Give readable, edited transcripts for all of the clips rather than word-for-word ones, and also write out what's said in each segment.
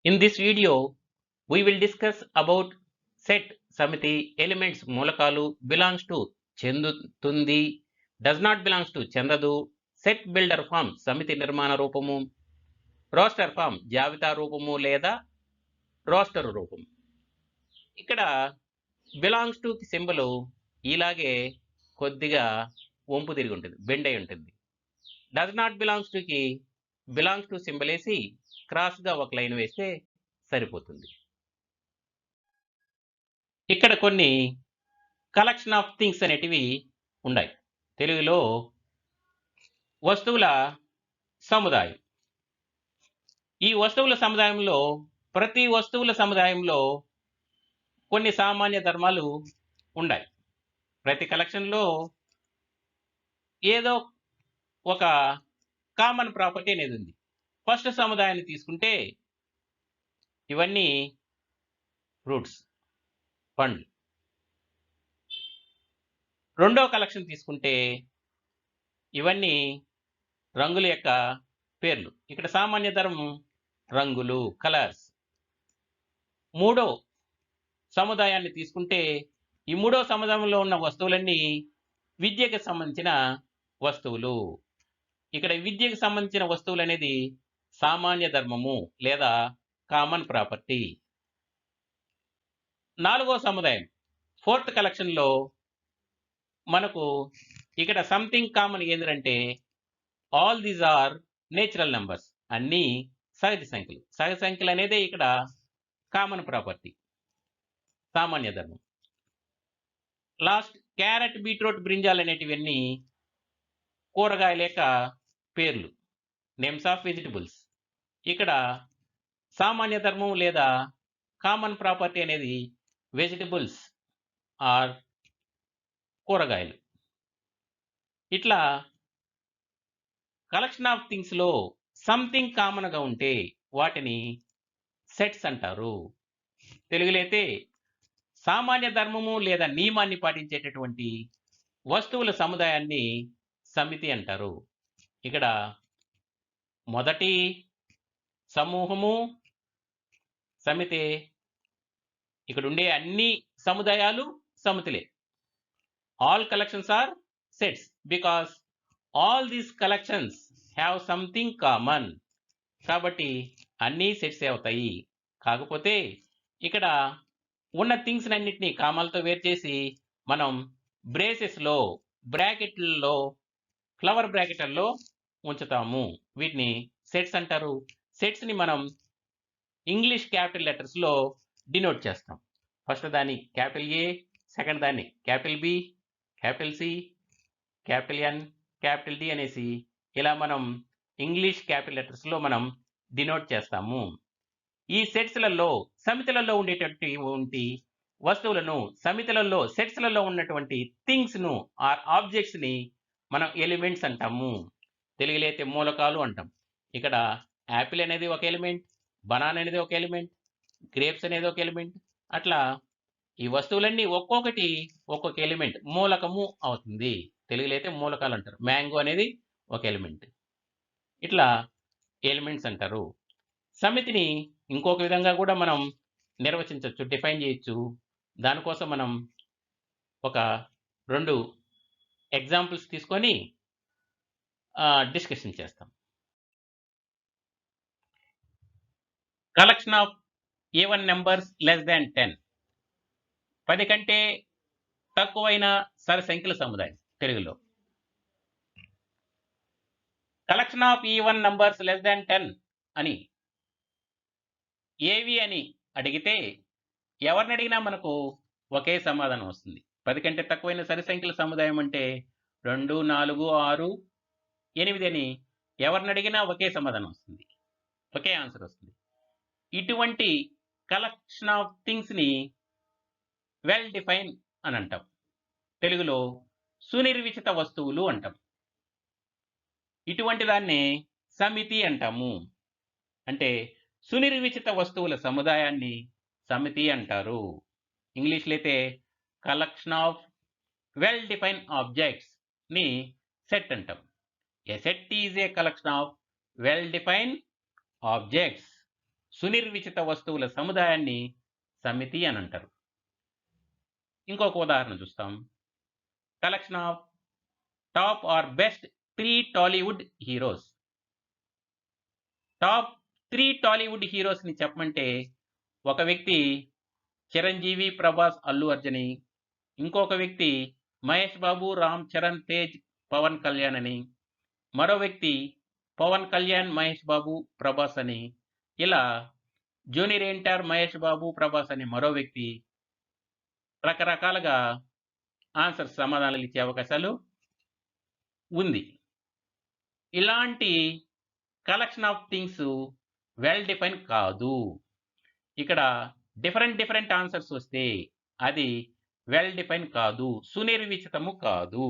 In this video, we will discuss about set samiti elements మూలకాలు belongs to చెందుతుంది, does not belongs to చెందదు, set builder form సమితి నిర్మాణ రూపము, roster form జాబితా రూపము లేదా రోస్టర్ రూపం. ఇక్కడ belongs to కి సింబల్ ఇలాగే కొద్దిగా వంపు తిరిగి ఉంటుంది, బెండ్ అయి ఉంటుంది. does not belongs to కి belongs to సింబల్ వేసి క్రాస్ గా ఒక లైన్ వేస్తే సరిపోతుంది. ఇక్కడ కొన్ని కలెక్షన్ ఆఫ్ థింగ్స్ అనేటివి ఉన్నాయి. తెలుగులో వస్తువుల సముదాయం. ఈ వస్తువుల సముదాయంలో ప్రతి వస్తువుల సముదాయంలో కొన్ని సామాన్య ధర్మాలు ఉన్నాయి. ప్రతి కలెక్షన్లో ఏదో ఒక కామన్ ప్రాపర్టీ అనేది ఉంది. ఫస్ట్ సముదాయాన్ని తీసుకుంటే ఇవన్నీ ఫ్రూట్స్, పండ్లు. రెండో కలెక్షన్ తీసుకుంటే ఇవన్నీ రంగుల యొక్క పేర్లు. ఇక్కడ సామాన్య ధర్మం రంగులు, కలర్స్. మూడో సముదాయాన్ని తీసుకుంటే ఈ మూడో సముదాయంలో ఉన్న వస్తువులన్నీ విద్యకు సంబంధించిన వస్తువులు. ఇక్కడ విద్యకు సంబంధించిన వస్తువులు అనేది సామాన్య ధర్మము లేదా కామన్ ప్రాపర్టీ. నాలుగో సముదాయం ఫోర్త్ కలెక్షన్లో మనకు ఇక్కడ సంథింగ్ కామన్ ఏంటంటే all these are natural numbers, అన్నీ సహజ సంఖ్యలు. సహజ సంఖ్యలు అనేది ఇక్కడ కామన్ ప్రాపర్టీ, సామాన్య ధర్మం. లాస్ట్ క్యారెట్, బీట్రూట్, బ్రింజాల్ అనేటివన్నీ కూరగాయల యొక్క పేర్లు, నేమ్స్ ఆఫ్ వెజిటబుల్స్. ఇక్కడ సామాన్య ధర్మం లేదా కామన్ ప్రాపర్టీ అనేది వెజిటబుల్స్ ఆర్ కూరగాయలు. ఇట్లా కలెక్షన్ ఆఫ్ థింగ్స్లో సంథింగ్ కామన్గా ఉంటే వాటిని సెట్స్ అంటారు. తెలుగులో అయితే సామాన్య ధర్మము లేదా నియమాన్ని పాటించేటటువంటి వస్తువుల సముదాయాన్ని సమితి అంటారు. ఇక్కడ మొదటి సమూహము సమితి. ఇక్కడ ఉండే అన్ని సముదాయాలు సమితిలే. All collections are sets because all these collections have something common. కాబట్టి అన్నీ సెట్స్ అవుతాయి. కాకపోతే ఇక్కడ ఉన్న థింగ్స్ అన్నింటినీ కామాలతో వేరు చేసి మనం బ్రేసెస్లో, బ్రాకెట్లలో, ఫ్లవర్ బ్రాకెట్లలో ఉంచుతాము. వీటిని సెట్స్ అంటారు. సెట్స్ని మనం ఇంగ్లీష్ క్యాపిటల్ లెటర్స్లో డినోట్ చేస్తాం. ఫస్ట్ దాన్ని క్యాపిటల్ ఏ, సెకండ్ దాన్ని capital B, capital C, capital N, capital D అనేసి ఇలా మనం ఇంగ్లీష్ క్యాపిటల్ లెటర్స్లో మనం డినోట్ చేస్తాము. ఈ సెట్స్లలో సమితులలో ఉండేటటువంటి వస్తువులను, సమితులలో సెట్స్లలో ఉన్నటువంటి థింగ్స్ను ఆర్ ఆబ్జెక్ట్స్ని మనం ఎలిమెంట్స్ అంటాము. తెలుగులో అయితే మూలకాలు అంటాం. ఇక్కడ యాపిల్ అనేది ఒక ఎలిమెంట్, బనానా అనేది ఒక ఎలిమెంట్, గ్రేప్స్ అనేది ఒక ఎలిమెంట్. అట్లా ఈ వస్తువులన్నీ ఒక్కొక్కటి ఒక్కొక్క ఎలిమెంట్, మూలకము అవుతుంది. తెలుగులో అయితే మూలకాలు అంటారు. మ్యాంగో అనేది ఒక ఎలిమెంట్. ఇట్లా ఎలిమెంట్స్ అంటారు. సమితిని ఇంకొక విధంగా కూడా మనం నిర్వచించవచ్చు, డిఫైన్ చేయొచ్చు. దానికోసం మనం ఒక 2 ఎగ్జాంపుల్స్ తీసుకొని డిస్కషన్ చేస్తాం. Collection of even numbers less than 10. 10 కంటే తక్కువైన సరి సంఖ్యల సముదాయం తెలుగులో. Collection of even numbers less than 10 అని ఏవి అని అడిగితే ఎవరిని అడిగినా మనకు ఒకే సమాధానం వస్తుంది. 10 కంటే తక్కువైన సరి సంఖ్యల సముదాయం అంటే 2, 4, 6, 8 అని ఎవరిని అడిగినా ఒకే సమాధానం వస్తుంది, ఒకే ఆన్సర్ వస్తుంది. ఇటువంటి కలెక్షన్ ఆఫ్ థింగ్స్ని వెల్ డిఫైన్ అని అంటాం. తెలుగులో సునిర్వచిత వస్తువులు అంటాం. ఇటువంటి దాన్ని సమితి అంటాము. అంటే సునిర్వచిత వస్తువుల సముదాయాన్ని సమితి అంటారు. ఇంగ్లీష్లో అయితే collection of well define objects ని సెట్ అంటాం. A set is a collection of well-defined objects. సునిర్వచిత వస్తువుల సముదాయాన్ని సమితి అని అంటారు. ఇంకొక ఉదాహరణ చూస్తాం. Collection of top or best 3 Tollywood heroes. Top 3 Tollywood హీరోస్ని చెప్పమంటే ఒక వ్యక్తి చిరంజీవి, ప్రభాస్, అల్లు అర్జుని, ఇంకొక వ్యక్తి మహేష్ బాబు, రామ్ చరణ్, తేజ్, పవన్ కళ్యాణ్ అని, మరో వ్యక్తి పవన్ కళ్యాణ్, మహేష్ బాబు, ప్రభాస్ అని, ఇలా జూనియర్ ఎన్టీఆర్, మహేష్ బాబు, ప్రభాస్ అని మరో వ్యక్తి, రకరకాలుగా ఆన్సర్స్ సమాధానాలు ఇచ్చే అవకాశాలు ఉంది. ఇలాంటి collection of things well define కాదు. ఇక్కడ డిఫరెంట్ ఆన్సర్స్ వస్తే అది వెల్ డిఫైన్ కాదు, సునిర్వచితము కాదు.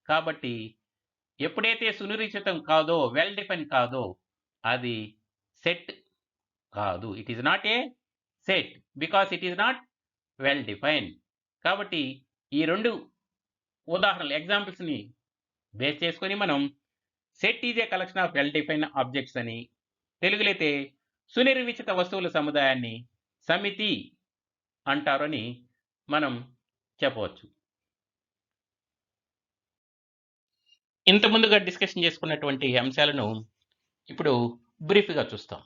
కాబట్టి ఎప్పుడైతే సునిర్వచితం కాదో, వెల్ డిఫైన్ కాదో, అది సెట్ కాదు. It is not a set because it is not well define. కాబట్టి ఈ రెండు ఉదాహరణలు ఎగ్జాంపుల్స్ని బేస్ చేసుకొని మనం set is a collection of well define objects అని, తెలుగులో అయితే సునిర్వచిత వస్తువుల సముదాయాన్ని సమితి అంటారని మనం చెప్పవచ్చు. ఇంత ముందుగా డిస్కషన్ చేసుకున్నటువంటి అంశాలను ఇప్పుడు బ్రీఫ్గా చూస్తాం.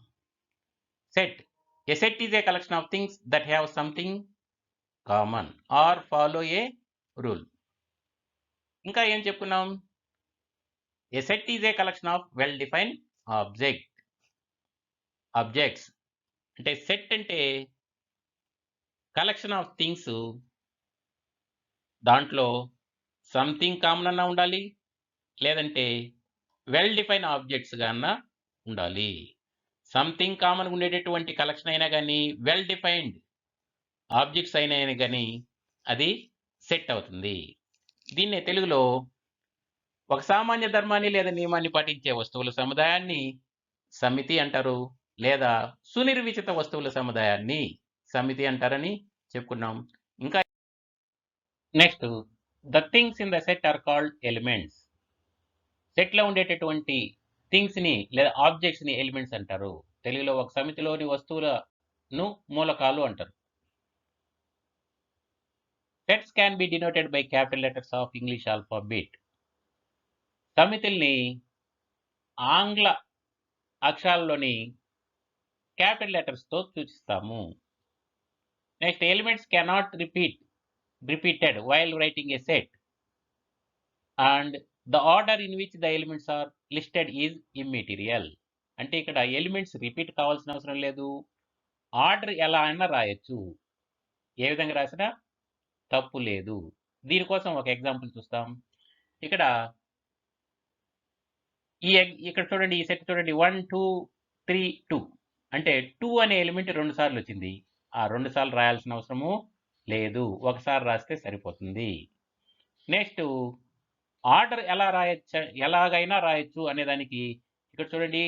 Set. A set is a collection of things that have something common or follow a rule. ఇంకా ఏం చెప్పుకున్నాం? A set is a collection of well define objects. అంటే సెట్ అంటే కలెక్షన్ ఆఫ్ థింగ్స్, దాంట్లో సంథింగ్ కామన్ అన్నా ఉండాలి, లేదంటే well define ఆబ్జెక్ట్స్గా అన్నా ఉండాలి. సంథింగ్ కామన్ ఉండేటటువంటి కలెక్షన్ అయినా కానీ, వెల్ డిఫైన్డ్ ఆబ్జెక్ట్స్ అయినా కానీ అది సెట్ అవుతుంది. దీన్నే తెలుగులో ఒక సామాన్య ధర్మాన్ని లేదా నియమాన్ని పాటించే వస్తువుల సముదాయాన్ని సమితి అంటారు, లేదా సునిర్వచిత వస్తువుల సముదాయాన్ని సమితి అంటారని చెప్పుకున్నాం. ఇంకా next, the things in the set are called elements. సెట్లో ఉండేటటువంటి థింగ్స్ని లేదా ఆబ్జెక్ట్స్ని ఎలిమెంట్స్ అంటారు. తెలుగులో ఒక సమితిలోని వస్తువులను మూలకాలు అంటారు. Sets can be denoted by capital letters of English alphabet. సమితుల్ని ఆంగ్ల అక్షరాల్లోని క్యాపిటల్ లెటర్స్తో సూచిస్తాము. Next, elements cannot repeated while writing a set and the order in which the elements are listed is immaterial. అంటే ఇక్కడ ఎలిమెంట్స్ రిపీట్ కావాల్సిన అవసరం లేదు, ఆర్డర్ ఎలా అయినా రాయొచ్చు, ఏ విధంగా రాసినా తప్పు లేదు. దీనికోసం ఒక ఎగ్జాంపుల్ చూస్తాం. ఇక్కడ చూడండి, ఈ సెట్ చూడండి, 1 2 3 2 అంటే 2 అనే ఎలిమెంట్ 2 సార్లు వచ్చింది. ఆ 2 సార్లు రాయాల్సిన అవసరము లేదు, ఒకసారి రాస్తే సరిపోతుంది. నెక్స్ట్, ఆర్డర్ ఎలాగైనా రాయొచ్చు అనేదానికి ఇక్కడ చూడండి,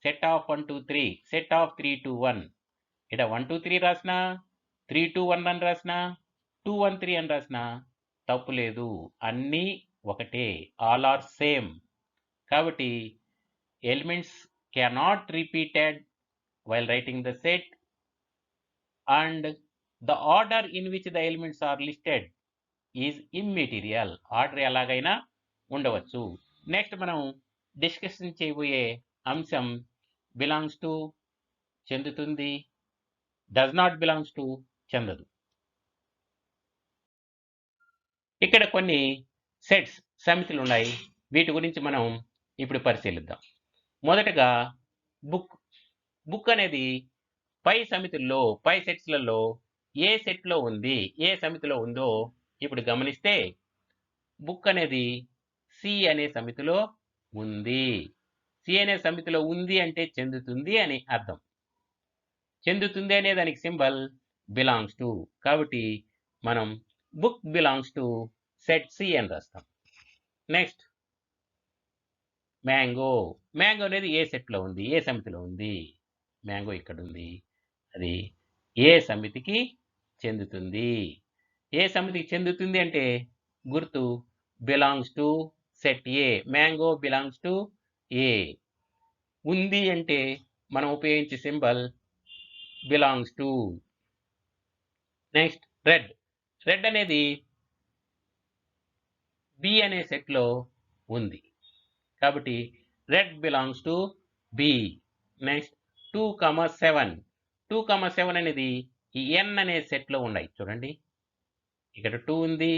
సెట్ ఆఫ్ 1 2 3, సెట్ ఆఫ్ 3 2 1. ఇక్కడ 1 2 3 రాసిన, 3 2 1 అని రాసిన, 2 1 3 అని రాసిన తప్పు లేదు, అన్నీ ఒకటే, ఆల్ ఆర్ సేమ్. కాబట్టి elements cannot repeated while writing the set and the order in which the elements are listed is immaterial. Order ఎలాగైనా ఉండవచ్చు. నెక్స్ట్ మనం డిస్కషన్ చేయబోయే అంశం బిలాంగ్స్ టు, చెందుతుంది, డస్ నాట్ బిలాంగ్స్ టు, చెందదు. ఇక్కడ కొన్ని సెట్స్, సమితులు ఉన్నాయి. వీటి గురించి మనం ఇప్పుడు పరిశీలిద్దాం. మొదటగా బుక్ అనేది పై సెట్స్లలో ఏ సెట్లో ఉంది, ఏ సమితిలో ఉందో ఇప్పుడు గమనిస్తే బుక్ అనేది సి అనే సమితిలో ఉంది. సి అనే సమితిలో ఉంది అంటే చెందుతుంది అని అర్థం. చెందుతుంది అనే దానికి సింబల్ బిలాంగ్స్ టు. కాబట్టి మనం book belongs to set C అని రాస్తాం. నెక్స్ట్, మ్యాంగో అనేది ఏ సెట్లో ఉంది, ఏ సమితిలో ఉంది? మ్యాంగో ఇక్కడ ఉంది, అది ఏ సమితికి చెందుతుంది. ఏ సమితికి చెందుతుంది అంటే గుర్తు belongs to set A. Mango belongs to A. ఉంది అంటే మనం ఉపయోగించే symbol belongs to. Next red. Red అనేది బి అనే సెట్లో ఉంది కాబట్టి red belongs to B. Next 2,7. 2,7 అనేది ఈ ఎన్ అనే సెట్లో ఉన్నాయి చూడండి. ఇక్కడ 2 ఉంది,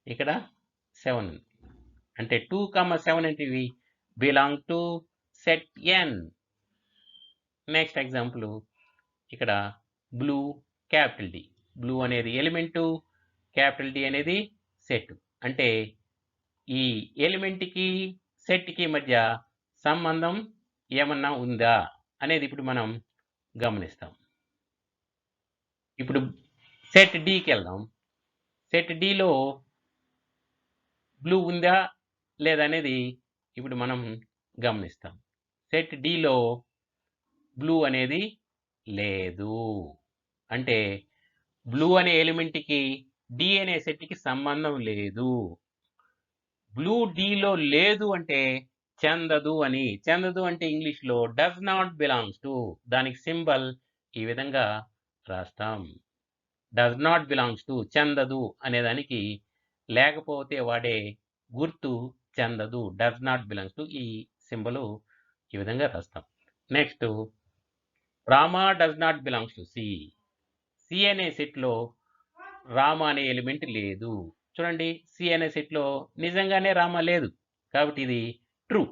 ఇక్కడ 7 ఉంది. అంటే 2,7 అనేవి belong to set N. Next example ఇక్కడ బ్లూ, క్యాపిటల్ డి. బ్లూ అనేది ఎలిమెంటు, క్యాపిటల్ డి అనేది సెట్. అంటే ఈ ఎలిమెంట్కి సెట్కి మధ్య సంబంధం ఏమన్నా ఉందా అనేది ఇప్పుడు మనం గమనిస్తాం. ఇప్పుడు సెట్ డికి వెళ్దాం. సెట్ డిలో బ్లూ ఉందా లేదా అనేది ఇప్పుడు మనం గమనిస్తాం. సెట్ డిలో బ్లూ అనేది లేదు. అంటే బ్లూ అనే ఎలిమెంట్కి డి అనే సెట్కి సంబంధం లేదు. బ్లూ డిలో లేదు అంటే చెందదు అని. చెందదు అంటే ఇంగ్లీష్లో డస్ నాట్ బిలాంగ్స్ టు. దానికి సింబల్ ఈ విధంగా రాస్తాం. డస్ నాట్ బిలాంగ్స్ టు, చెందదు అనేదానికి లేకపోతే వాడే గుర్తు చెందదు. డస్ నాట్ బిలాంగ్స్ టు, ఈ సింబల్ ఈ విధంగా రాస్తాం. Next Rama does not belongs to C. C అనే సెట్లో రామ అనే ఎలిమెంట్ లేదు. చూడండి, సి అనే సెట్లో నిజంగానే రామ లేదు కాబట్టి ఇది true.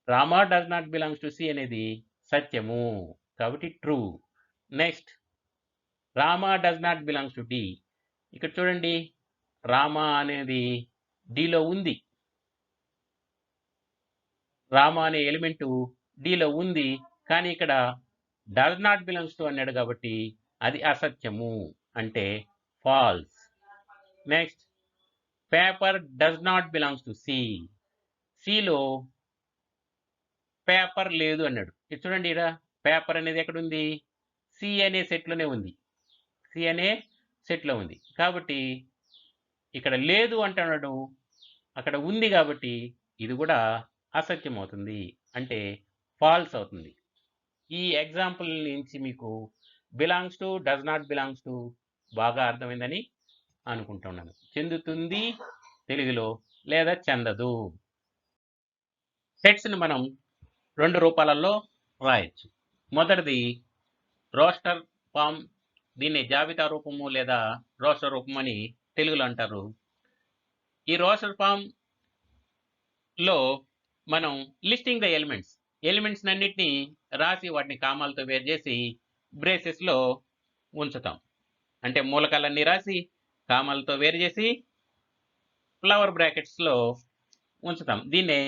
Rama does not belongs to C అనేది సత్యము కాబట్టి true. Next Rama does not belongs to D. ఇక్కడ చూడండి, రామా అనేది డిలో ఉంది. రామా అనే ఎలిమెంటు డిలో ఉంది, కానీ ఇక్కడ డస్ నాట్ బిలాంగ్స్ టు అన్నాడు కాబట్టి అది అసత్యము, అంటే false. Next paper does not belongs to C. సిలో పేపర్ లేదు అన్నాడు. ఇది చూడండి, ఇక్కడ పేపర్ అనేది ఎక్కడ ఉంది? సి అనే సెట్లోనే ఉంది. సి అనే సెట్లో ఉంది కాబట్టి ఇక్కడ లేదు అంటున్నాడు, అక్కడ ఉంది కాబట్టి ఇది కూడా అసత్యం అవుతుంది, అంటే ఫాల్స్ అవుతుంది. ఈ ఎగ్జాంపుల్ నుంచి మీకు belongs to, does not belongs to బాగా అర్థమైందని అనుకుంటున్నాను. చెందుతుంది తెలుగులో లేదా చెందదు. సెట్స్ని మనం 2 రూపాలలో రాయొచ్చు. మొదటిది రోస్టర్ ఫామ్. దీన్ని జాబితా రూపము లేదా రోస్టర్ రూపం అని తెలుగులో అంటారు. ఈ రోస్టర్ ఫామ్ లో మనం లిస్టింగ్ ద ఎలిమెంట్స్ అన్నిటినీ రాసి వాటిని కామాలతో వేరు చేసి బ్రేసెస్లో ఉంచుతాం. అంటే మూలకాలన్నీ రాసి కామాలతో వేరు చేసి ఫ్లవర్ బ్రాకెట్స్లో ఉంచుతాం. దీన్నే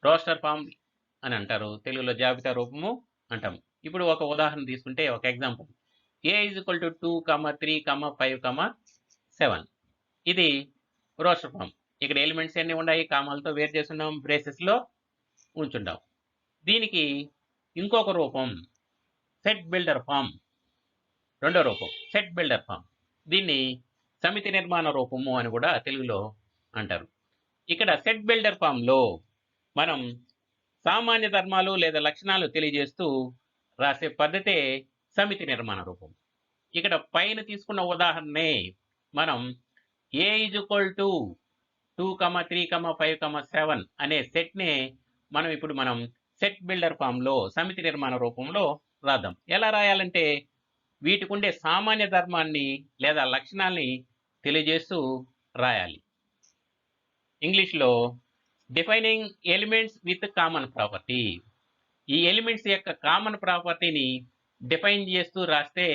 రోస్టర్ ఫామ్ అని అంటారు. తెలుగులో జాబితా రూపము అంటాం. ఇప్పుడు ఒక ఉదాహరణ తీసుకుంటే, ఒక ఎగ్జాంపుల్, ఏ = 2, 3, 5, 7. ఇది రోస్టర్ ఫామ్. ఇక్కడ ఎలిమెంట్స్ అన్నీ ఉన్నాయి, కామాలతో వేరు చేస్తున్నాం, బ్రేసెస్లో ఉంచుంటాం. దీనికి ఇంకొక రూపం సెట్ బిల్డర్ ఫామ్. రెండో రూపం సెట్ బిల్డర్ ఫామ్. దీన్ని సమితి నిర్మాణ రూపము అని కూడా తెలుగులో అంటారు. ఇక్కడ సెట్ బిల్డర్ ఫామ్లో మనం సామాన్య ధర్మాలు లేదా లక్షణాలు తెలియజేస్తూ రాసే పద్ధతే సమితి నిర్మాణ రూపం. ఇక్కడ పైన తీసుకున్న ఉదాహరణే మనం ఏ = 2, 3, 5, 7 అనే సెట్నే మనం సెట్ బిల్డర్ ఫామ్లో సమితి నిర్మాణ రూపంలో రాద్దాం. ఎలా రాయాలంటే వీటికి ఉండే సామాన్య ధర్మాన్ని లేదా లక్షణాల్ని తెలియజేస్తూ రాయాలి. ఇంగ్లీష్లో defining elements with common property. ఈ ఎలిమెంట్స్ యొక్క కామన్ ప్రాపర్టీని డిఫైన్ చేస్తూ రాస్తే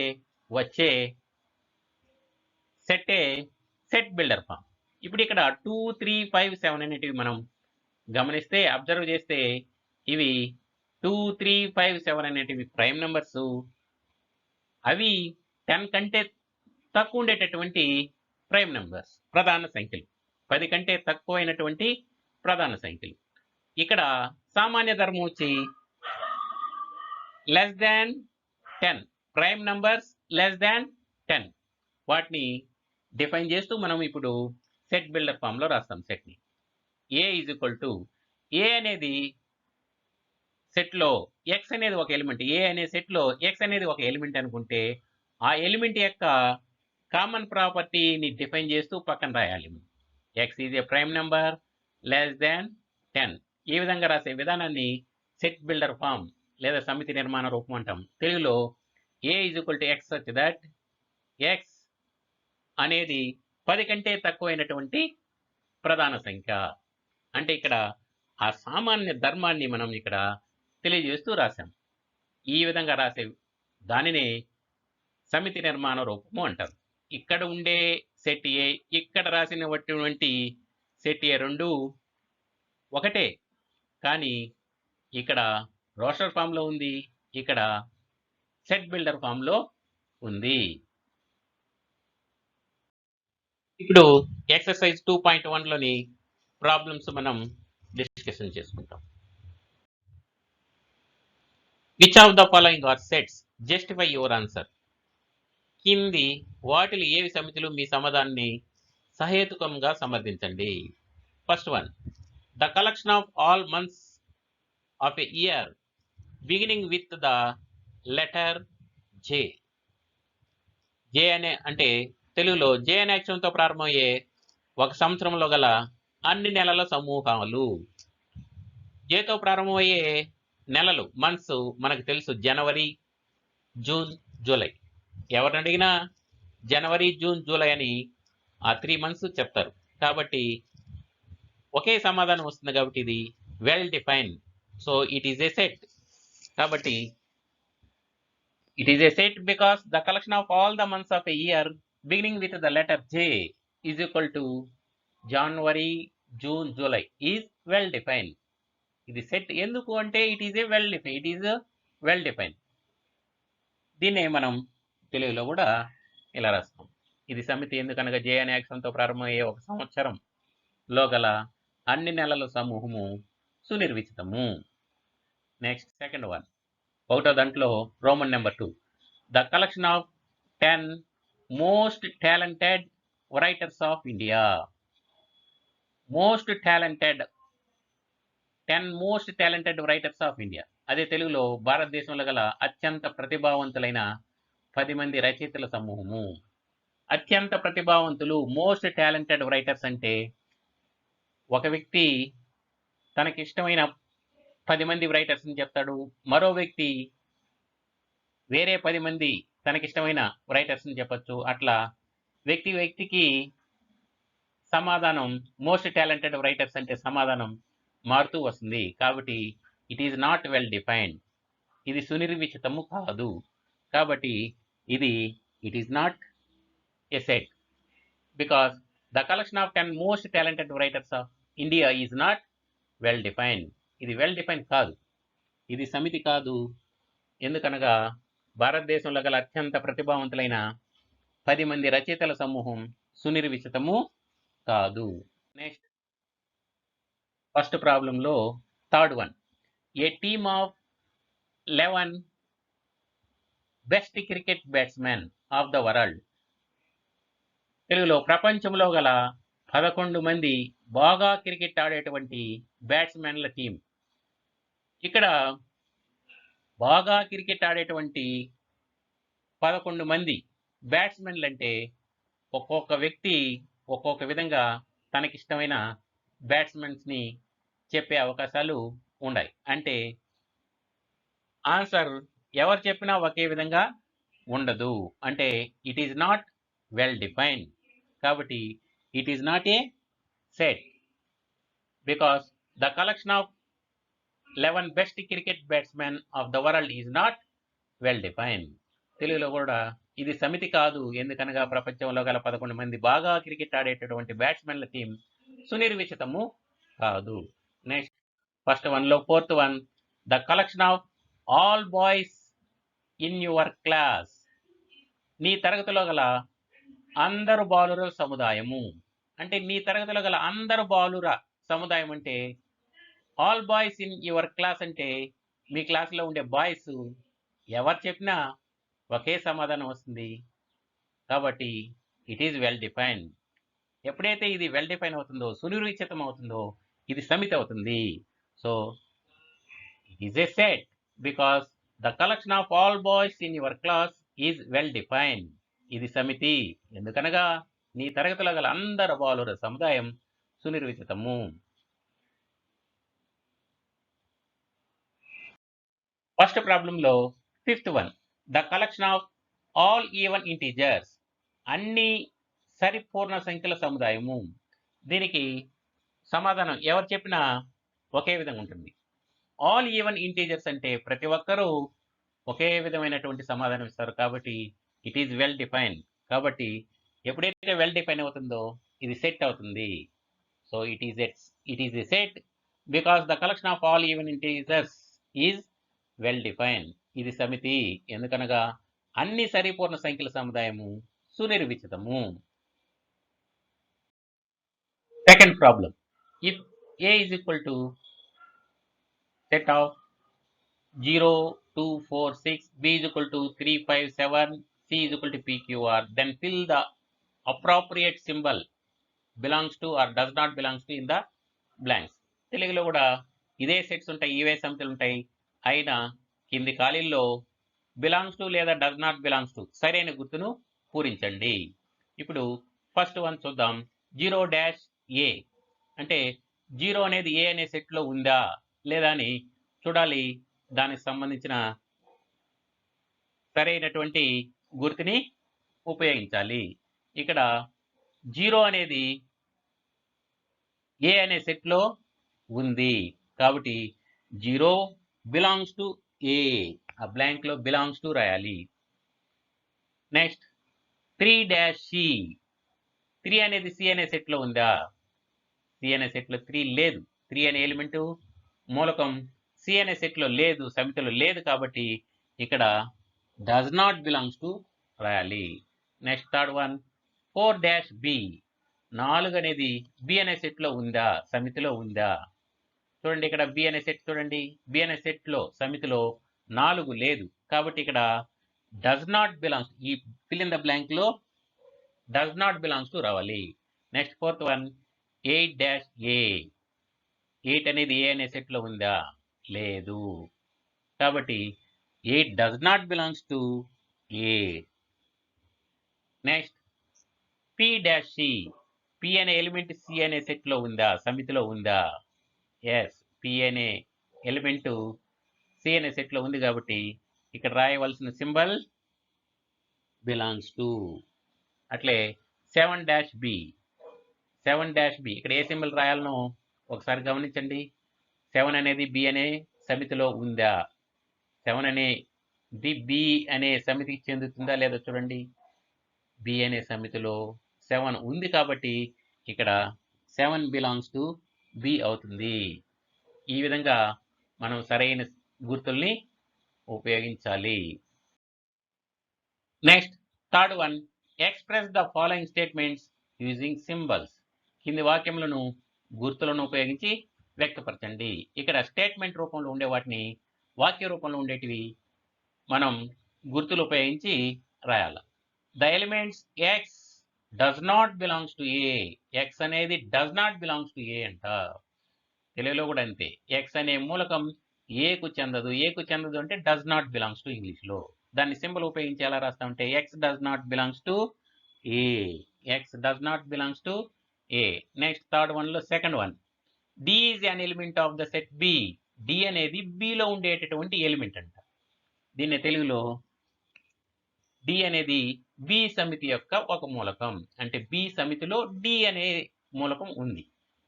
వచ్చే సెట్టే సెట్ బిల్డర్ ఫామ్. ఇప్పుడు ఇక్కడ 2, 3, 5, 7 అనేటివి మనం గమనిస్తే, అబ్జర్వ్ చేస్తే, ఇవి 2, 3, 5, 7 అనేటివి ప్రైమ్ నెంబర్స్. అవి 10 కంటే తక్కువ ఉండేటటువంటి ప్రైమ్ నెంబర్స్, ప్రధాన సంఖ్యలు. 10 కంటే తక్కువ అయినటువంటి ప్రధాన సంఖ్యలు. ఇక్కడ సామాన్య ధర్మం వచ్చి <10, ప్రైమ్ నంబర్స్ <10. వాటిని డిఫైన్ చేస్తూ మనం ఇప్పుడు సెట్ బిల్డర్ ఫామ్లో రాస్తాం సెట్ని. ఏ = ఏ అనేది సెట్లో ఎక్స్ అనేది ఒక ఎలిమెంట్, ఏ అనే సెట్లో ఎక్స్ అనేది ఒక ఎలిమెంట్ అనుకుంటే ఆ ఎలిమెంట్ యొక్క కామన్ ప్రాపర్టీని డిఫైన్ చేస్తూ పక్కన రాయాలి. X is a prime number less than 10. ఈ విధంగా రాసే విధానాన్ని సెట్ బిల్డర్ ఫామ్ లేదా సమితి నిర్మాణ రూపం అంటాం. తెలుగులో A is equal to x such that x అనేది 10 కంటే తక్కువైనటువంటి ప్రధాన సంఖ్య. అంటే ఇక్కడ ఆ సామాన్య ధర్మాన్ని మనం ఇక్కడ తెలియజేస్తూ రాశాం. ఈ విధంగా రాసే దానినే సమితి నిర్మాణ రూపము అంటారు. ఇక్కడ ఉండే సెట్ ఏ, ఇక్కడ రాసినటువంటి సెట్ ఏ రెండు ఒకటే, కానీ ఇక్కడ రోస్టర్ ఫామ్లో ఉంది, ఇక్కడ సెట్ బిల్డర్ ఫామ్లో ఉంది. ఇప్పుడు ఎక్సర్సైజ్ 2.1లోని ప్రాబ్లమ్స్ మనం డిస్కషన్ చేసుకుంటాం. Which of the following are sets, justify your answer. కింది వాటిలో ఏవి సమితులు, మీ సమాధానాన్ని సహేతుకంగా సమర్థించండి. First one, the collection of all months of a year beginning with the letter J. J అంటే తెలుగులో జే అనే అక్షరంతో ప్రారంభమయ్యే ఒక సంవత్సరంలో గల అన్ని నెలల సమూహాలు. జేతో ప్రారంభమయ్యే నెలలు, మంత్స్ మనకు తెలుసు, జనవరి, జూన్, జూలై. ఎవరిని అడిగినా జనవరి, జూన్, జూలై అని ఆ 3 మంత్స్ చెప్తారు. కాబట్టి ఒకే సమాధానం వస్తుంది. కాబట్టి ఇది well define. So it is a set. కాబట్టి it is a set because the collection of all the months of a year beginning with the letter J is equal to January, June, July is well define. ఇది set ఎందుకు అంటే it is a well define. It is well define. దీన్నే మనం తెలుగులో కూడా ఇలా రాస్తాం. ఇది సమితి ఎందుకనగా జే అనే అక్షరంతో ప్రారంభమయ్యే ఒక సంవత్సరంలో గల అన్ని నెలల సమూహము సునిర్వచితము. నెక్స్ట్ సెకండ్ వన్, ఒకటో దాంట్లో Roman number 2, the collection of 10 most talented writers of India. Most talented, 10 most talented writers of India. అదే తెలుగులో భారతదేశంలో గల అత్యంత ప్రతిభావంతులైన 10 మంది రచయితల సమూహము. అత్యంత ప్రతిభావంతులు, మోస్ట్ టాలెంటెడ్ రైటర్స్ అంటే ఒక వ్యక్తి తనకిష్టమైన 10 మంది రైటర్స్ని చెప్తాడు, మరో వ్యక్తి వేరే 10 మంది తనకిష్టమైన రైటర్స్ని చెప్పచ్చు. అట్లా వ్యక్తికి సమాధానం, మోస్ట్ టాలెంటెడ్ రైటర్స్ అంటే సమాధానం మారుతూ వస్తుంది. కాబట్టి it is not well defined. ఇది సునిర్వచితము కాదు. కాబట్టి ఇది it is not a set because the collection of 10 most talented writers of India is not well defined. ఇది వెల్ డిఫైన్ కాదు, ఇది సమితి కాదు. ఎందుకనగా భారతదేశంలో గల అత్యంత ప్రతిభావంతులైన 10 మంది రచయితల సమూహం సునిర్వచితము కాదు. నెక్స్ట్ ఫస్ట్ ప్రాబ్లంలో third one, A team of 11 best cricket batsmen of the world. తెలుగులో ప్రపంచంలో గల 11 మంది బాగా క్రికెట్ ఆడేటువంటి బ్యాట్స్మెన్ల టీం. ఇక్కడ బాగా క్రికెట్ ఆడేటువంటి 11 మంది బ్యాట్స్మెన్లు అంటే ఒక్కొక్క వ్యక్తి ఒక్కొక్క విధంగా తనకిష్టమైన బ్యాట్స్మెన్స్ని చెప్పే అవకాశాలు ఉన్నాయి. అంటే ఆన్సర్ ఎవరు చెప్పినా ఒకే విధంగా ఉండదు. అంటే it is not well defined. కాబట్టి it is not a set because the collection of 11 best cricket batsmen of the world is not well defined. తెలుగులో కూడా ఇది సమితి కాదు. ఎందుకనగా ప్రపంచంలో గల 11 మంది బాగా క్రికెట్ ఆడేటటువంటి బ్యాట్స్మెన్ల టీం సునిర్వచితము కాదు. నెక్స్ట్ ఫస్ట్ వన్లో fourth one, the collection of all boys in your class. నీ తరగతిలో గల అందరు బాలుర సముదాయము. అంటే నీ తరగతిలో గల అందరు బాలుర సముదాయం అంటే all boys in your class అంటే మీ క్లాస్లో ఉండే బాయ్స్ ఎవరు చెప్పినా ఒకే సమాధానం వస్తుంది. కాబట్టి ఇట్ ఈజ్ వెల్ డిఫైన్డ్. ఎప్పుడైతే ఇది వెల్ డిఫైన్ అవుతుందో, సునిర్వచితం అవుతుందో, ఇది సమితి అవుతుంది. So It is a set because the collection of all boys in your class is well defined. ఇది సమితి ఎందుకనగా నీ తరగతిలో గల అందరు బాలుర సముదాయం సునిర్వచితము. ఫస్ట్ ప్రాబ్లంలో fifth one, the collection of all even integers, అన్ని సరిపూర్ణ సంఖ్యల సముదాయము. దీనికి సమాధానం ఎవరు చెప్పినా ఒకే విధంగా ఉంటుంది. ఆల్ ఈవెన్ ఇంటీజర్స్ అంటే ప్రతి ఒక్కరూ ఒకే విధమైనటువంటి సమాధానం ఇస్తారు కాబట్టి ఇట్ ఈజ్ వెల్ డిఫైన్. కాబట్టి ఎప్పుడైతే వెల్ డిఫైన్ అవుతుందో ఇది సెట్ అవుతుంది. So it is a set because the collection of all even integers is well define. ఇది సమితి ఎందుకనగా అన్ని సరిపూర్ణ సంఖ్యల సముదాయము సునిర్వచితము. Second problem, if A is equal to set of 0, 2, 4, 6, B is equal to 3, 5, 7, C is equal to PQR, then fill the appropriate symbol belongs to or does not belongs to in the blanks. తెలుగులో కూడా ఇదే sets ఉంటాయి, ఇవే సమితులు ఉంటాయి, అయినా కింది ఖాళీల్లో belongs to లేదా does not belongs to సరైన గుర్తును పూరించండి. ఇప్పుడు ఫస్ట్ వన్ చూద్దాం. 0-A అంటే 0 అనేది ఏ అనే సెట్లో ఉందా లేదా అని చూడాలి. దానికి సంబంధించిన సరైనటువంటి గుర్తుని ఉపయోగించాలి. ఇక్కడ 0 అనేది ఏ అనే సెట్లో ఉంది కాబట్టి 0 బిలాంగ్స్ టు ఏ, ఆ బ్లాంక్ లో బిలాంగ్స్ టు రాయాలి. నెక్స్ట్ 3-C, 3 అనేది సి అనే సెట్లో ఉందా? సి అనే సెట్లో 3 లేదు. 3 అనే ఎలిమెంటు మూలకం సి అనే సెట్లో లేదు, సమితిలో లేదు కాబట్టి ఇక్కడ డస్ నాట్ బిలాంగ్స్ టు రాయాలి. నెక్స్ట్ థర్డ్ వన్ 4-B, 4 అనేది బి అనే సెట్లో ఉందా, సమితిలో ఉందా? చూడండి ఇక్కడ బి అనే సెట్ చూడండి, బి అనే సెట్లో సమితిలో 4 లేదు కాబట్టి ఇక్కడ డస్ నాట్ బిలాంగ్స్, ఈ ఫిల్ ఇన్ ద బ్లాంక్ లో డస్ నాట్ బిలాంగ్స్ టు రావాలి. నెక్స్ట్ ఫోర్త్ వన్ 8-A, 8 అనేది ఏ అనే సెట్లో ఉందా? లేదు కాబట్టి 8 does not belongs to A. Next P-C, P అనే ఎలిమెంట్ సి అనే సెట్లో ఉందా, సమితిలో ఉందా? ఎస్, పి అనే ఎలిమెంట్ సి అనే సెట్లో ఉంది కాబట్టి ఇక్కడ రాయవలసిన సింబల్ బిలాంగ్స్ టు. అట్లే 7-B, 7-B ఇక్కడ ఏ సింబల్ రాయాలనో ఒకసారి గమనించండి. 7 అనేది బి అనే సమితిలో ఉందా? 7 అనేది బి అనే సమితికి చెందుతుందా లేదా చూడండి. బి అనే సమితిలో 7 ఉంది కాబట్టి ఇక్కడ 7 బిలాంగ్స్ టు బి అవుతుంది. ఈ విధంగా మనం సరైన గుర్తుల్ని ఉపయోగించాలి. Next third one, express the following statements using symbols. కింది వాక్యములను గుర్తులను ఉపయోగించి వ్యక్తపరచండి. ఇక్కడ స్టేట్మెంట్ రూపంలో ఉండే వాటిని వాక్య రూపంలో ఉండేటివి మనం గుర్తులు ఉపయోగించి రాయాలి. The elements X does not belongs to A, X అనేది డస్ నాట్ బిలాంగ్స్ టు ఏ అంట. తెలుగులో కూడా అంతే, ఎక్స్ అనే మూలకం ఏకు చెందదు, ఏకు చెందదు అంటే డస్ నాట్ బిలాంగ్స్ టు ఇంగ్లీష్లో. దాన్ని సింబల్ ఉపయోగించి ఎలా రాస్తామంటే x does not belongs to A, x does not belongs to A. Next third వన్లో second one, D is an element of the set B, D అనేది బిలో ఉండేటటువంటి ఎలిమెంట్ అంట. దీన్ని తెలుగులో డి అనేది బి సమితి యొక్క ఒక మూలకం అంటే బి సమితిలో డి అనే మూలకం ఉంది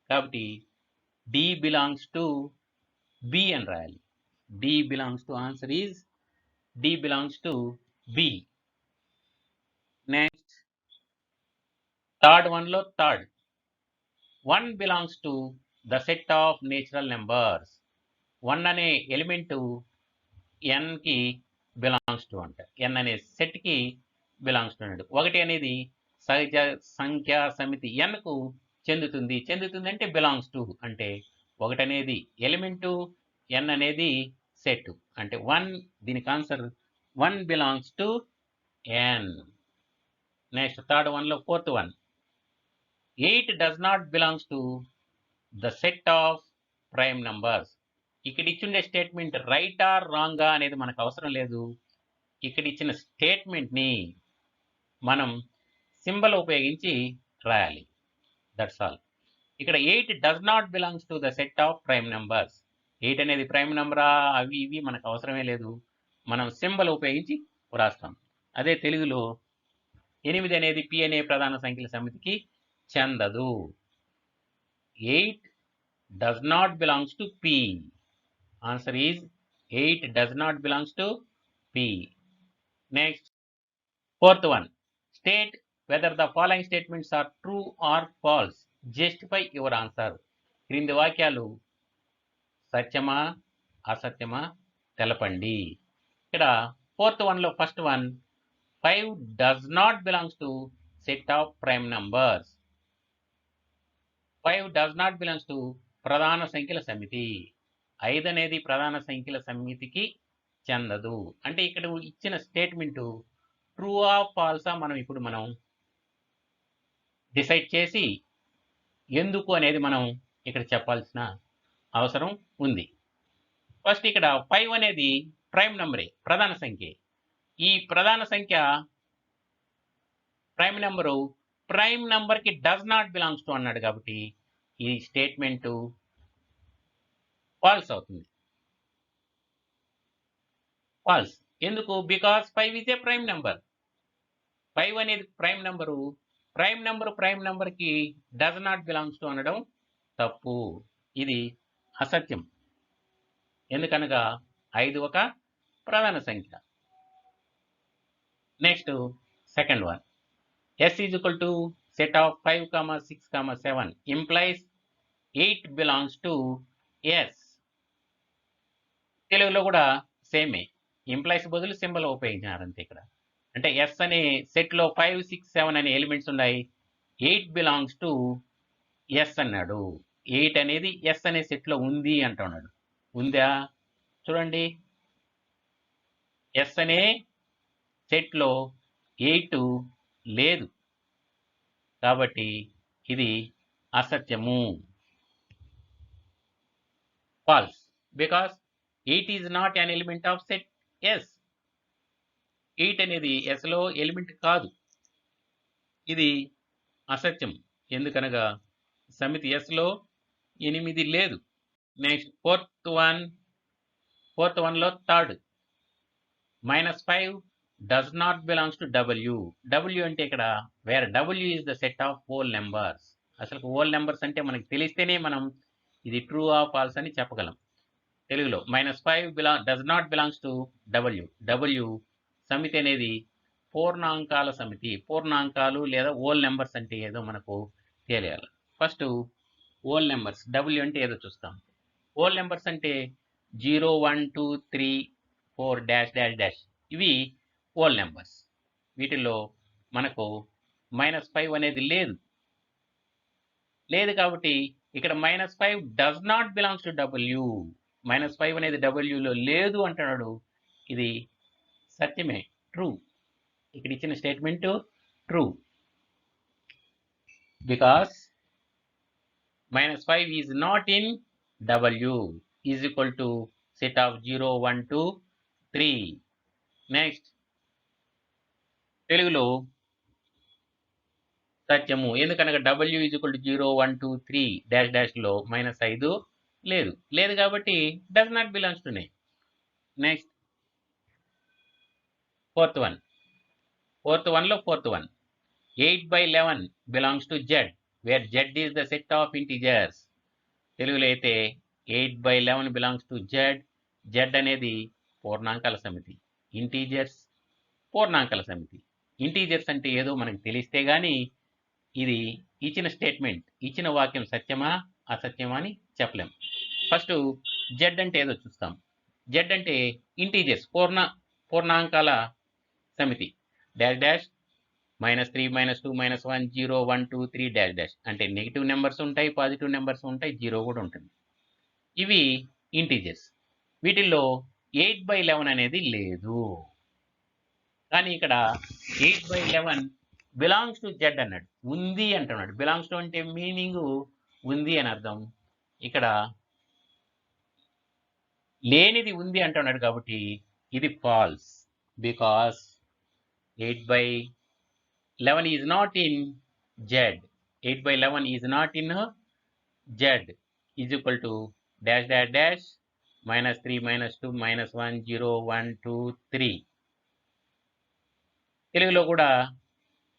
కాబట్టి డి బిలాంగ్స్ టు బి అని రాయాలి. D belongs to, answer is D belongs to B. Next third వన్లో third, 1 belongs to the set of natural numbers. 1 అనే ఎలిమెంటు ఎన్కి బిలాంగ్స్ టు అంట, ఎన్ అనే సెట్కి బిలాంగ్స్ టు అన్నాడు. 1 అనేది సహజ సంఖ్యా సమితి ఎన్కు చెందుతుంది, చెందుతుంది అంటే బిలాంగ్స్ టు అంటే 1 అనేది ఎలిమెంటు, ఎన్ అనేది సెట్ అంటే 1, దీనికి answer 1 belongs to N. Next third వన్లో fourth one, 8 does not belongs to the set of prime numbers. ఇక్కడ ఇచ్చిండే స్టేట్మెంట్ రైట్ ఆర్ రాంగా అనేది మనకు అవసరం లేదు. ఇక్కడ ఇచ్చిన స్టేట్మెంట్ని మనం సింబల్ ఉపయోగించి రాయాలి. That's all. ఇక్కడ 8 does not belongs to the set of prime numbers. 8 అనేది ప్రైమ్ నెంబరా అవి ఇవి మనకు అవసరమే లేదు, మనం సింబల్ ఉపయోగించి వ్రాస్తాం. అదే తెలుగులో 8 అనేది పి అనే ప్రధాన సంఖ్యల సమితికి చెందదు. 8 does not belongs to P. Answer is 8 does not belongs to P. Next, fourth one, state whether the following statements are true or false. Justify your answer. క్రింది వాక్యాలు సత్యమా అసత్యమా తెలపండి. ఇక్కడ ఫోర్త్ వన్లో first one, 5 does not belongs to set of prime numbers. 5 does not belongs to ప్రధాన సంఖ్యల సమితి. 5 అనేది ప్రధాన సంఖ్యల సమితికి చెందదు. అంటే ఇక్కడ ఇచ్చిన స్టేట్మెంటు ట్రూ ఆర్ ఫాల్సా మనం డిసైడ్ చేసి ఎందుకు అనేది మనం ఇక్కడ చెప్పాల్సిన అవసరం ఉంది. ఫస్ట్ ఇక్కడ 5 అనేది ప్రైమ్ నెంబరే, ప్రధాన సంఖ్య. ఈ ప్రధాన సంఖ్య ప్రైమ్ నెంబర్కి డస్ నాట్ బిలాంగ్స్ టు అన్నాడు కాబట్టి ఈ స్టేట్మెంటు ఫాల్స్ అవుతుంది. ఫాల్స్ ఎందుకు? Because 5 is a prime number. 5 అనేది ప్రైమ్ నెంబర్కి డస్ నాట్ బిలాంగ్స్ టు అనడం తప్పు. ఇది అసత్యం. ఎందుకనగా 5 ఒక ప్రధాన సంఖ్య. Next, second one, S is equal to set of 5, 6, 7 implies 8 belongs to S. తెలుగులో కూడా సేమే, ఇంప్లైస్ బదులు సింబల్ ఉపయోగించినారు అంతే. ఇక్కడ అంటే ఎస్ అనే సెట్లో 5, 6, 7 అనే ఎలిమెంట్స్ ఉన్నాయి. 8 బిలాంగ్స్ టు ఎస్ అన్నాడు. 8 అనేది ఎస్ అనే సెట్లో ఉంది అంటున్నాడు. ఉందా? చూడండి, ఎస్ అనే సెట్లో 8 లేదు కాబట్టి ఇది అసత్యము. False, because 8 is not an element of set S. 8 అనేది ఎస్లో ఎలిమెంట్ కాదు. ఇది అసత్యం. ఎందుకనగా సమితి ఎస్లో 8 లేదు. నెక్స్ట్, ఫోర్త్ వన్లో third, -5 does not belongs to W. W అంటే ఇక్కడ where W is the set of whole numbers. అసలు హోల్ నెంబర్స్ అంటే మనకి తెలిస్తేనే మనం ఇది ట్రూ ఆర్ ఫాల్స్ అని చెప్పగలం. తెలుగులో -5 does not belongs to W సమితి అనేది పూర్ణాంకాల సమితి. పూర్ణాంకాలు లేదా హోల్ నెంబర్స్ అంటే ఏదో మనకు తెలియాలి. ఫస్ట్ హోల్ నెంబర్స్, డబ్ల్యూ అంటే ఏదో చూస్తాం. హోల్ నెంబర్స్ అంటే 0, 1, 2, 3, 4 డాష్ డాష్ డాష్ ఇవి హోల్ నెంబర్స్. వీటిల్లో మనకు -5 అనేది లేదు కాబట్టి ఇక్కడ -5 does not belongs to W. -5 అనేది డబ్ల్యూలో లేదు అంటున్నాడు. ఇది సత్యమే, ట్రూ. ఇక్కడ ఇచ్చిన statement true. Because -5 is not in W is equal to set of 0, 1, 2, 3. Next, తెలుగులో సత్యము. ఎందుకనగా W is equal to 0, 1, 2, 3 dash డాష్లో -5 లేదు కాబట్టి does not belongs to name. Next, fourth one, 8/11 belongs to Z where Z is the set of integers. తెలుగులో అయితే 8/11 belongs to Z అనేది పూర్ణాంకాల సమితి. ఇంటీజర్స్ పూర్ణాంకాల సమితి. ఇంటీజర్స్ అంటే ఏదో మనకు తెలిస్తే కానీ ఇది ఇచ్చిన స్టేట్మెంట్, ఇచ్చిన వాక్యం సత్యమా అసత్యమా అని చెప్పలేం. ఫస్ట్ జెడ్ అంటే ఏదో చూస్తాం. జెడ్ అంటే ఇంటీజర్స్, పూర్ణాంకాల సమితి. డాష్ డాష్ -3, -2, -1, 0, 1, 2, 3 డాష్ డాష్ అంటే నెగిటివ్ నెంబర్స్ ఉంటాయి, పాజిటివ్ నెంబర్స్ ఉంటాయి, 0 కూడా ఉంటుంది. ఇవి ఇంటీజర్స్. వీటిల్లో 8/11 అనేది లేదు. కానీ ఇక్కడ 8/11 బిలాంగ్స్ టు జెడ్ అన్నాడు, ఉంది అంటున్నాడు. బిలాంగ్స్ టు అంటే మీనింగ్ ఉంది అని అర్థం. ఇక్కడ లేనిది ఉంది అంటున్నాడు కాబట్టి ఇది false, because 8/11 is not in Z. 8/11 is not in Z is equal to dash dash dash -3 -2 -1 0 1 2 3. తెలుగులో కూడా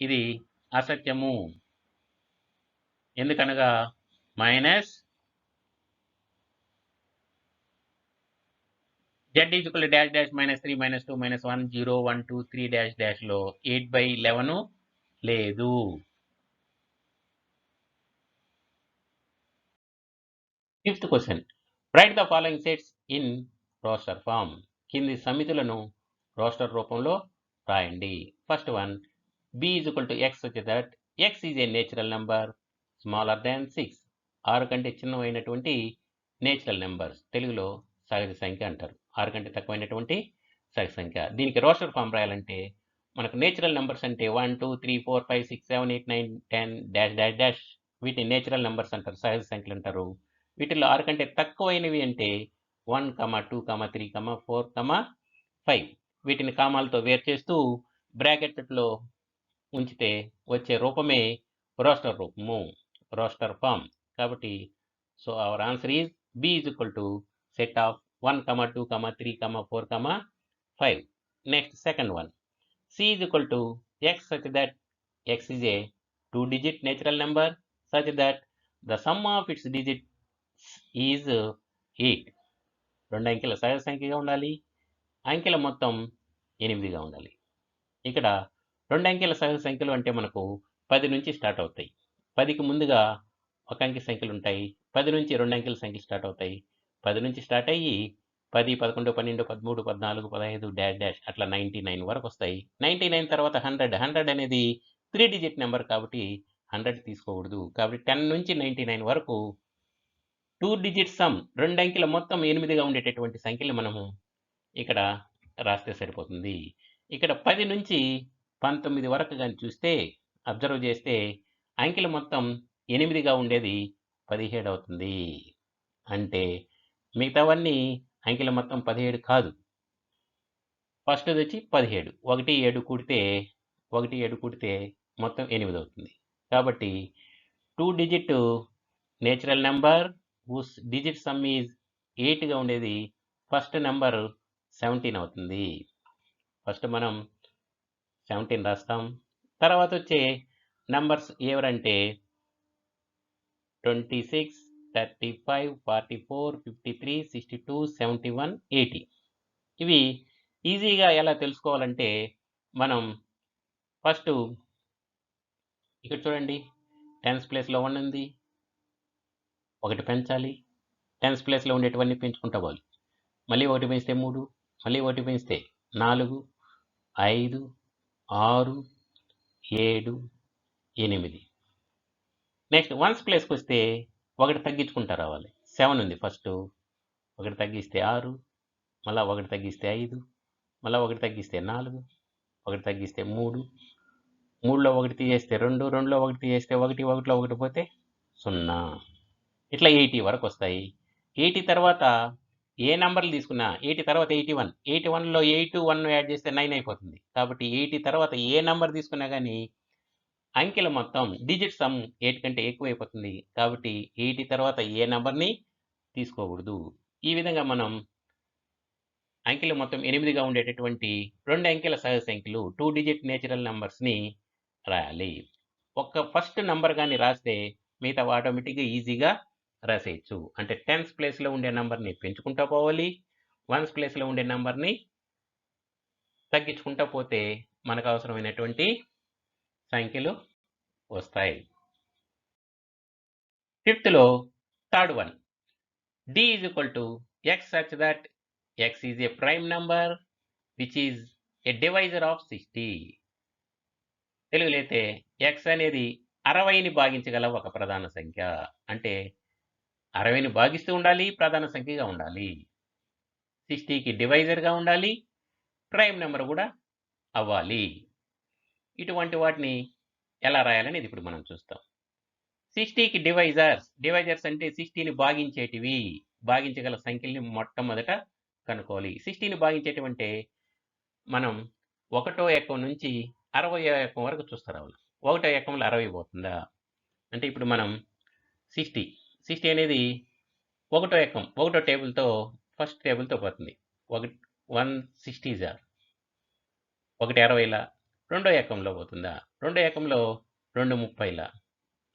ఇది అసత్యము, ఎందుకనగా minus z is equal to dash dash -3 -2 -1 0 1 2 3 dash dash లో 8/11 లేదు. Fifth question, write the following sets in roster form. కింది సమితులను roster రూపంలో రాయండి. First one, b is equal to x వచ్చే that x is a natural number smaller than 6. 6 కంటే చిన్నమైనటువంటి natural numbers, తెలుగులో సహజ సంఖ్య అంటారు. 6 కంటే తక్కువైనటువంటి సహజ సంఖ్య. దీనికి రోస్టర్ ఫామ్ రాయాలంటే మనకు నేచురల్ నెంబర్స్ అంటే 1 2 3 4 5 6 7 8 9 10 డాష్ డాష్ డాష్, వీటిని నేచురల్ నెంబర్స్ అంటారు, సహజ సంఖ్యలు అంటారు. వీటిల్లో 6 కంటే తక్కువైనవి అంటే 1 2 3 4 5. వీటిని కామాలతో వేరు చేస్తూ బ్రాకెట్లో ఉంచితే వచ్చే రూపమే రోస్టర్ రూపము, రోస్టర్ ఫామ్. కాబట్టి so our answer is b is equal to set of 1 2 3 4 5. Next second one, c is equal to x such that x is a 2-digit natural number such that the sum of its digits is 8. 2 అంకెల సహజ సంఖ్యగా ఉండాలి, అంకెల మొత్తం 8గా ఉండాలి. ఇక్కడ 2 అంకెల సహజ సంఖ్యలు అంటే మనకు 10 నుంచి స్టార్ట్ అవుతాయి. 10కి ముందుగా ఒక అంకె సంఖ్యలు ఉంటాయి, 10 నుంచి 2 అంకెల సంఖ్యలు స్టార్ట్ అవుతాయి. 10 నుంచి స్టార్ట్ అయ్యి 10 11 12 13 14 15 డాష్ డాష్ అట్లా 99 వరకు వస్తాయి. 99 తర్వాత 100 అనేది 3-digit నెంబర్ కాబట్టి 100 తీసుకోకూడదు. కాబట్టి 10 నుంచి 99 వరకు 2-digit సమ్, 2 అంకెల మొత్తం 8గా ఉండేటటువంటి సంఖ్యలు మనము ఇక్కడ రాస్తే సరిపోతుంది. ఇక్కడ 10 నుంచి 19 వరకు కానీ చూస్తే, అబ్జర్వ్ చేస్తే అంకెల మొత్తం 8గా ఉండేది 17 అవుతుంది. అంటే మిగతావన్నీ అంకెల మొత్తం 17 కాదు. ఫస్ట్ వచ్చి 17, 1 7 కూడితే మొత్తం 8 అవుతుంది. కాబట్టి 2-digit natural number whose digit sum is 8గా ఉండేది ఫస్ట్ నెంబర్ 17 అవుతుంది. ఫస్ట్ మనం 17 రాస్తాం. తర్వాత వచ్చే నంబర్స్ ఎవరంటే 26 35 44 53 62 71 80. ఇవి ఈజీగా ఎలా తెలుసుకోవాలంటే మనం ఫస్ట్ ఇక్కడ చూడండి, 10th ప్లేస్లో 1 ఉంది, 1 పెంచాలి. 10th ప్లేస్లో ఉండేటివన్నీ పెంచుకుంటా పోవాలి. మళ్ళీ 1 పెంచితే 3, మళ్ళీ 1 పెంచితే 4 5 6 7 8. నెక్స్ట్ 1st ప్లేస్కి వస్తే 1 తగ్గించుకుంటా రావాలి. 7 ఉంది ఫస్ట్, 1 తగ్గిస్తే 6, మళ్ళీ 1 తగ్గిస్తే 5, మళ్ళీ 1 తగ్గిస్తే 4, 1 తగ్గిస్తే 3, 3లో 1 తీసేస్తే 2, 2లో 1 తీసేస్తే 1, 1లో 1 పోతే 0. ఇట్లా 80 వరకు వస్తాయి. 80 తర్వాత ఏ నెంబర్లు తీసుకున్నా, 80 తర్వాత 81, 81లో 8 1 యాడ్ చేస్తే 9 అయిపోతుంది. కాబట్టి 80 తర్వాత ఏ నెంబర్ తీసుకున్నా కానీ అంకెల మొత్తం డిజిట్ సమ్ 8 కంటే ఎక్కువ అయిపోతుంది. కాబట్టి 80 తర్వాత ఏ నెంబర్ని తీసుకోకూడదు. ఈ విధంగా మనం అంకెల మొత్తం 8గా ఉండేటటువంటి 2 అంకెల సహజ సంఖ్యలు 2-digit నేచురల్ నెంబర్స్ని రాయాలి. ఒక్క ఫస్ట్ నెంబర్ కానీ రాస్తే మిగతా ఆటోమేటిక్గా ఈజీగా రాసేయచ్చు. అంటే 10th ప్లేస్లో ఉండే నెంబర్ని పెంచుకుంటూ పోవాలి, 1st ప్లేస్లో ఉండే నెంబర్ని తగ్గించుకుంటూ పోతే మనకు అవసరమైనటువంటి సంఖ్యలు వస్తాయి. 5thలో third one, d is equal to x such that x is a prime number which is a divisor of 60. తెలుగులో అయితే x అనేది 60ని భాగించగల ఒక ప్రధాన సంఖ్య. అంటే 60ని భాగిస్తూ ఉండాలి, ప్రధాన సంఖ్యగా ఉండాలి, 60కి డివైజర్గా ఉండాలి, ప్రైమ్ నెంబర్ కూడా అవ్వాలి. ఇటువంటి వాటిని ఎలా రాయాలనేది ఇప్పుడు మనం చూస్తాం. 60కి డివైజర్స్ అంటే 60ని భాగించేటివి, భాగించగల సంఖ్యల్ని మొట్టమొదట కనుక్కోవాలి. 60ని భాగించేటమంటే మనం ఒకటో ఎకం నుంచి 60వ ఎకం వరకు చూస్తా రావాలి. ఒకటో ఎకంలో 60 పోతుందా? అంటే ఇప్పుడు మనం 60 అనేది ఒకటో ఎకం, ఒకటో టేబుల్‌తో ఫస్ట్ టేబుల్‌తో పోతుంది. 160 జార్ 160లా రెండో ఎకంలో పోతుందా? రెండో ఎకంలో 230లా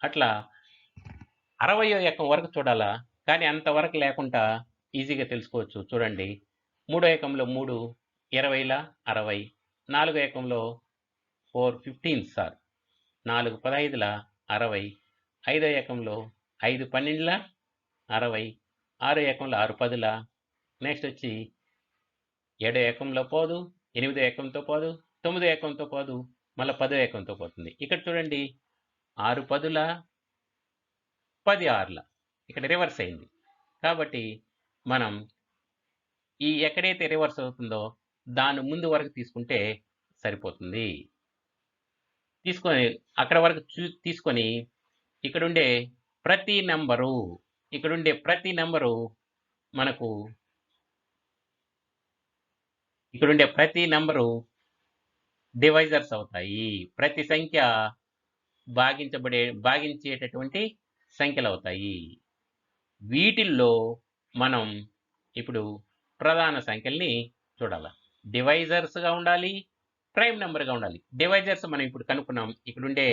అట్లా 60వ ఎకం వరకు చూడాలా? కానీ అంతవరకు లేకుండా ఈజీగా తెలుసుకోవచ్చు. చూడండి, మూడో ఎకంలో 3 20లా 60, నాలుగో ఎకంలో 4 15 సార్ 4 15లా 60, ఐదో ఎకంలో 5 12లా 60, ఆరో ఎకంలో 6 10లా, నెక్స్ట్ వచ్చి 7 ఎకంలో పోదు, 8 ఎకంతో పోదు, 9 ఎకంతో పోదు, మళ్ళీ 10 ఎకంతో పోతుంది. ఇక్కడ చూడండి 6 10లా 10 6లా ఇక్కడ రివర్స్ అయింది. కాబట్టి మనం ఈ ఎక్కడైతే రివర్స్ అవుతుందో దాని ముందు వరకు తీసుకుంటే సరిపోతుంది. తీసుకొని అక్కడ వరకు తీసుకొని ఇక్కడుండే ప్రతి నెంబరు మనకు ఇక్కడుండే ప్రతి నెంబరు డివైజర్స్ అవుతాయి. ప్రతి సంఖ్య భాగించేటటువంటి సంఖ్యలు అవుతాయి. వీటిల్లో మనం ఇప్పుడు ప్రధాన సంఖ్యల్ని చూడాలి. డివైజర్స్గా ఉండాలి, ప్రైమ్ నెంబర్గా ఉండాలి. డివైజర్స్ మనం ఇప్పుడు కనుక్కున్నాం. ఇక్కడుండే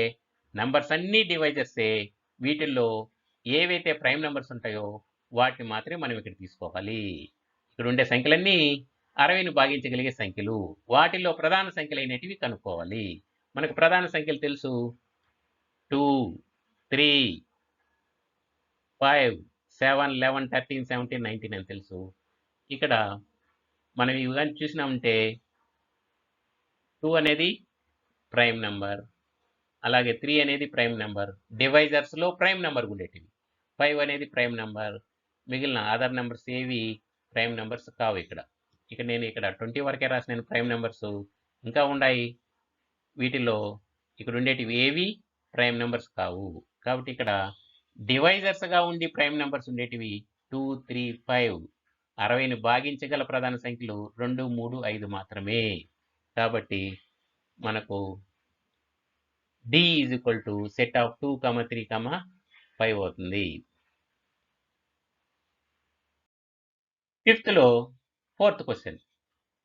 నెంబర్స్ అన్నీ డివైజర్సే. వీటిల్లో ఏవైతే ప్రైమ్ నెంబర్స్ ఉంటాయో వాటిని మాత్రమే మనం ఇక్కడ తీసుకోవాలి. ఇక్కడ ఉండే సంఖ్యలన్నీ 60ని భాగించగలిగే సంఖ్యలు. వాటిల్లో ప్రధాన సంఖ్యలు అయినటివి కనుక్కోవాలి. మనకు ప్రధాన సంఖ్యలు తెలుసు 2, 3, 5, 7, 11, 13, 17, 19 అని తెలుసు. ఇక్కడ మనం ఇవి కానీ చూసినామంటే 2 అనేది ప్రైమ్ నెంబర్, అలాగే 3 అనేది ప్రైమ్ నెంబర్. డివైజర్స్లో ప్రైమ్ నెంబర్ ఉండేటివి. 5 అనేది ప్రైమ్ నెంబర్. మిగిలిన అదర్ నెంబర్స్ ఏవి ప్రైమ్ నెంబర్స్ కావు. ఇక్కడ నేను 20 వరకే రాసిన ప్రైమ్ నెంబర్స్ ఇంకా ఉన్నాయి. వీటిలో ఇక్కడ ఉండేటివి ఏవి ప్రైమ్ నెంబర్స్ కావు. కాబట్టి ఇక్కడ డివైజర్స్గా ఉండి ప్రైమ్ నెంబర్స్ ఉండేటివి 2, 3, 5. 60ని భాగించగల ప్రధాన సంఖ్యలు 2, 3, 5 మాత్రమే. కాబట్టి మనకు D is equal to set of 2, 3, 5 అవుతుంది. ఫిఫ్త్లో fourth question,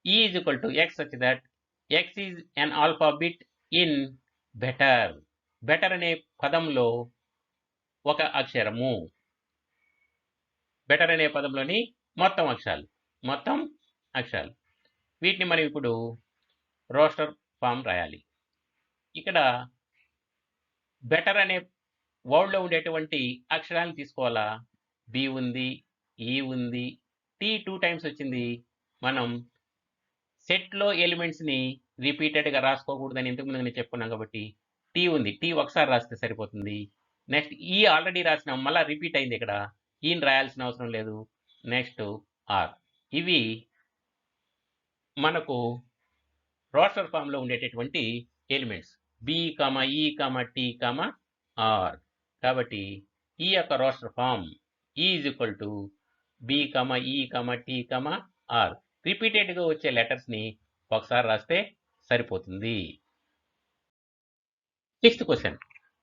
E is equal to X such that X is an alphabet in better. Better అనే పదంలో ఒక అక్షరము. బెటర్ అనే పదంలోని మొత్తం అక్షరాలు. వీటిని మనం ఇప్పుడు రోస్టర్ ఫామ్ రాయాలి. ఇక్కడ బెటర్ అనే వర్డ్లో ఉండేటువంటి అక్షరాలను తీసుకోవాలా. బి ఉంది, ఈ ఉంది, టీ 2 టైమ్స్ వచ్చింది. మనం సెట్లో ఎలిమెంట్స్ని రిపీటెడ్గా రాసుకోకూడదని ఇంతకుముందు నేను చెప్పుకున్నాం. కాబట్టి టీ ఉంది, టీ ఒకసారి రాస్తే సరిపోతుంది. నెక్స్ట్ ఈ ఆల్రెడీ రాసినాం, మళ్ళీ రిపీట్ అయింది. ఇక్కడ ఈని రాయాల్సిన అవసరం లేదు. Next R. ఇవి మనకు రోస్టర్ ఫామ్లో ఉండేటటువంటి elements B, E, T, R. కాబట్టి ఈ యొక్క roster form E is equal to B, E, T, R. రిపీటెడ్గా వచ్చే లెటర్స్ని ఒకసారి రాస్తే సరిపోతుంది. 6th question,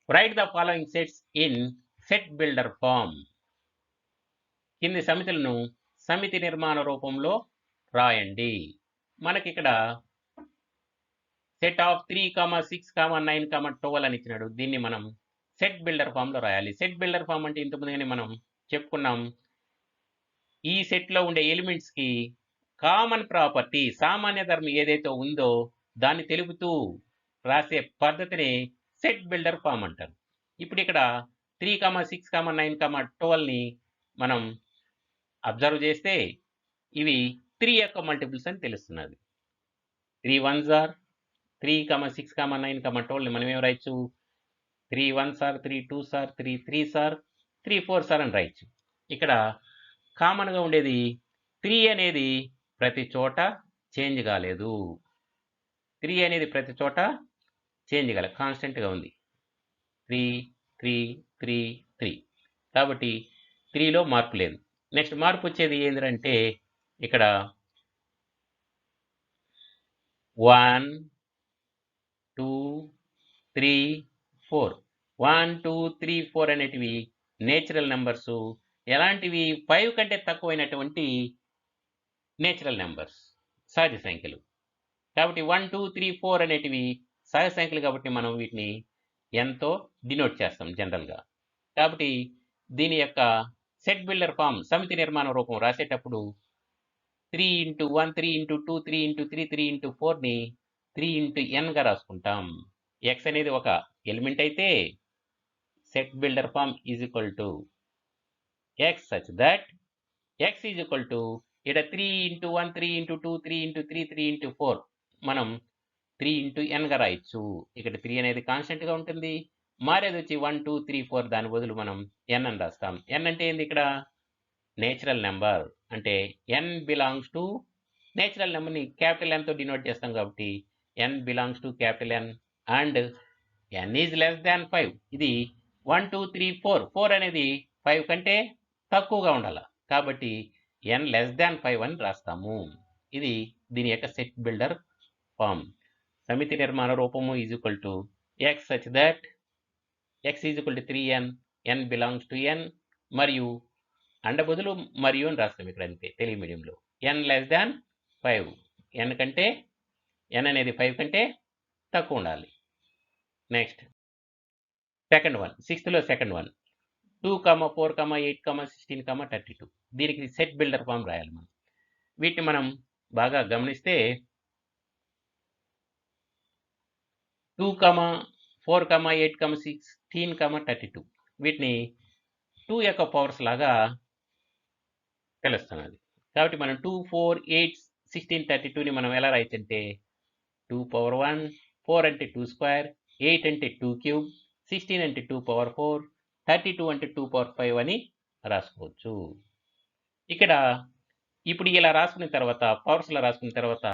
write the following sets in set builder form. కింది సమితులను సమితి నిర్మాణ రూపంలో రాయండి. మనకి ఇక్కడ సెట్ ఆఫ్ 3, 6, 9, 12 అని ఇచ్చినాడు. దీన్ని మనం సెట్ బిల్డర్ ఫామ్లో రాయాలి. సెట్ బిల్డర్ ఫామ్ అంటే ఇంతకుముందుగానే మనం చెప్పుకున్నాం. ఈ సెట్లో ఉండే ఎలిమెంట్స్కి కామన్ ప్రాపర్టీ, సామాన్య ధర్మం ఏదైతే ఉందో దాన్ని తెలుపుతూ రాసే పద్ధతిని సెట్ బిల్డర్ ఫామ్ అంటారు. ఇప్పుడు ఇక్కడ 3, 6, 9, 12ని మనం అబ్జర్వ్ చేస్తే ఇవి 3 యొక్క మల్టిపుల్స్ అని తెలుస్తున్నది. 3 1s ఆర్ 3, 6, 9, 12ని మనం ఏం రాయొచ్చు? 3 1s are 3 2s are 3 3s are 3 4s are అని రాయొచ్చు. ఇక్కడ కామన్గా ఉండేది 3 అనేది ప్రతి చోట చేంజ్ కాలేదు. 3 అనేది ప్రతి చోట చేంజ్ కాలేదు, కాన్స్టెంట్గా ఉంది. 3 3 3 3. కాబట్టి 3లో మార్పు లేదు. నెక్స్ట్ మార్పు వచ్చేది ఏంటంటే ఇక్కడ 1 2 3 4 1 2 3 4 అనేటివి నేచురల్ నెంబర్స్. ఎలాంటివి? 5 కంటే తక్కువైనటువంటి నేచురల్ నెంబర్స్, సహజ సంఖ్యలు. కాబట్టి 1 2 3 4 అనేటివి సహజ సంఖ్యలు కాబట్టి మనం వీటిని ఎంతో డినోట్ చేస్తాం జనరల్గా. కాబట్టి దీని యొక్క సెట్ బిల్డర్ ఫామ్, సమితి నిర్మాణ రూపం రాసేటప్పుడు 3 ఇంటూ 1 3 ఇంటూ 2 3 ఇంటూ 3 3 ఇంటూ 4ని 3 ఇంటూ ఎన్గా రాసుకుంటాం. ఎక్స్ అనేది ఒక ఎలిమెంట్ అయితే set builder form is equal to x such that x is equal to ఇక్కడ 3 ఇంటూ 1 3 ఇంటూ 2 3 ఇంటూ 3 3 ఇంటూ 4 మనం 3 ఇంటూ ఎన్గా రాయొచ్చు. ఇక్కడ 3 అనేది కాన్స్టెంట్గా ఉంటుంది, మారేది వచ్చి 1 2 3 4, దాని బదులు మనం ఎన్ అని రాస్తాం. ఎన్ అంటే ఏంది? ఇక్కడ నేచురల్ నెంబర్. అంటే ఎన్ బిలాంగ్స్ టు నేచురల్ నెంబర్ని క్యాపిటల్ ఎన్తో డినోట్ చేస్తాం కాబట్టి n belongs to capital N and n is less than 5. ఇది 1 2 3 4 4 అనేది 5 కంటే తక్కువగా ఉండాలి కాబట్టి ఎన్ లెస్ దాన్ 5 అని రాస్తాము. ఇది దీని యొక్క సెట్ బిల్డర్ ఫామ్. సమితి నిర్మాణ రూపము is equal to x such that x is equal to 3n, n belongs to N, మరియు అండ బదులు మరియు అని రాస్తాం ఇక్కడ అంతే తెలుగు మీడియంలో. ఎన్ లెస్ దాన్ 5, ఎన్ కంటే ఎన్ అనేది 5 కంటే తక్కువ ఉండాలి. నెక్స్ట్ సెకండ్ వన్, సిక్స్త్లో సెకండ్ వన్ 2 4 8 16 32. దీనికి సెట్ బిల్డర్ ఫామ్ రాయాలి మనం. వీటిని మనం బాగా గమనిస్తే 2 4 8 16 32 వీటిని 2 యొక్క పవర్స్ లాగా తెలుస్తున్నది. కాబట్టి మనం 2 4 8 16 32ని మనం ఎలా రాయొచ్చంటే 2 power 1, 4 అంటే 2 స్క్వేర్, 8 అంటే 2 క్యూబ్, 16 అంటే 2 power 4, 32 అంటే 2 power 5 అని రాసుకోవచ్చు. ఇక్కడ ఇప్పుడు ఇలా రాసుకున్న తర్వాత, పవర్స్లో రాసుకున్న తర్వాత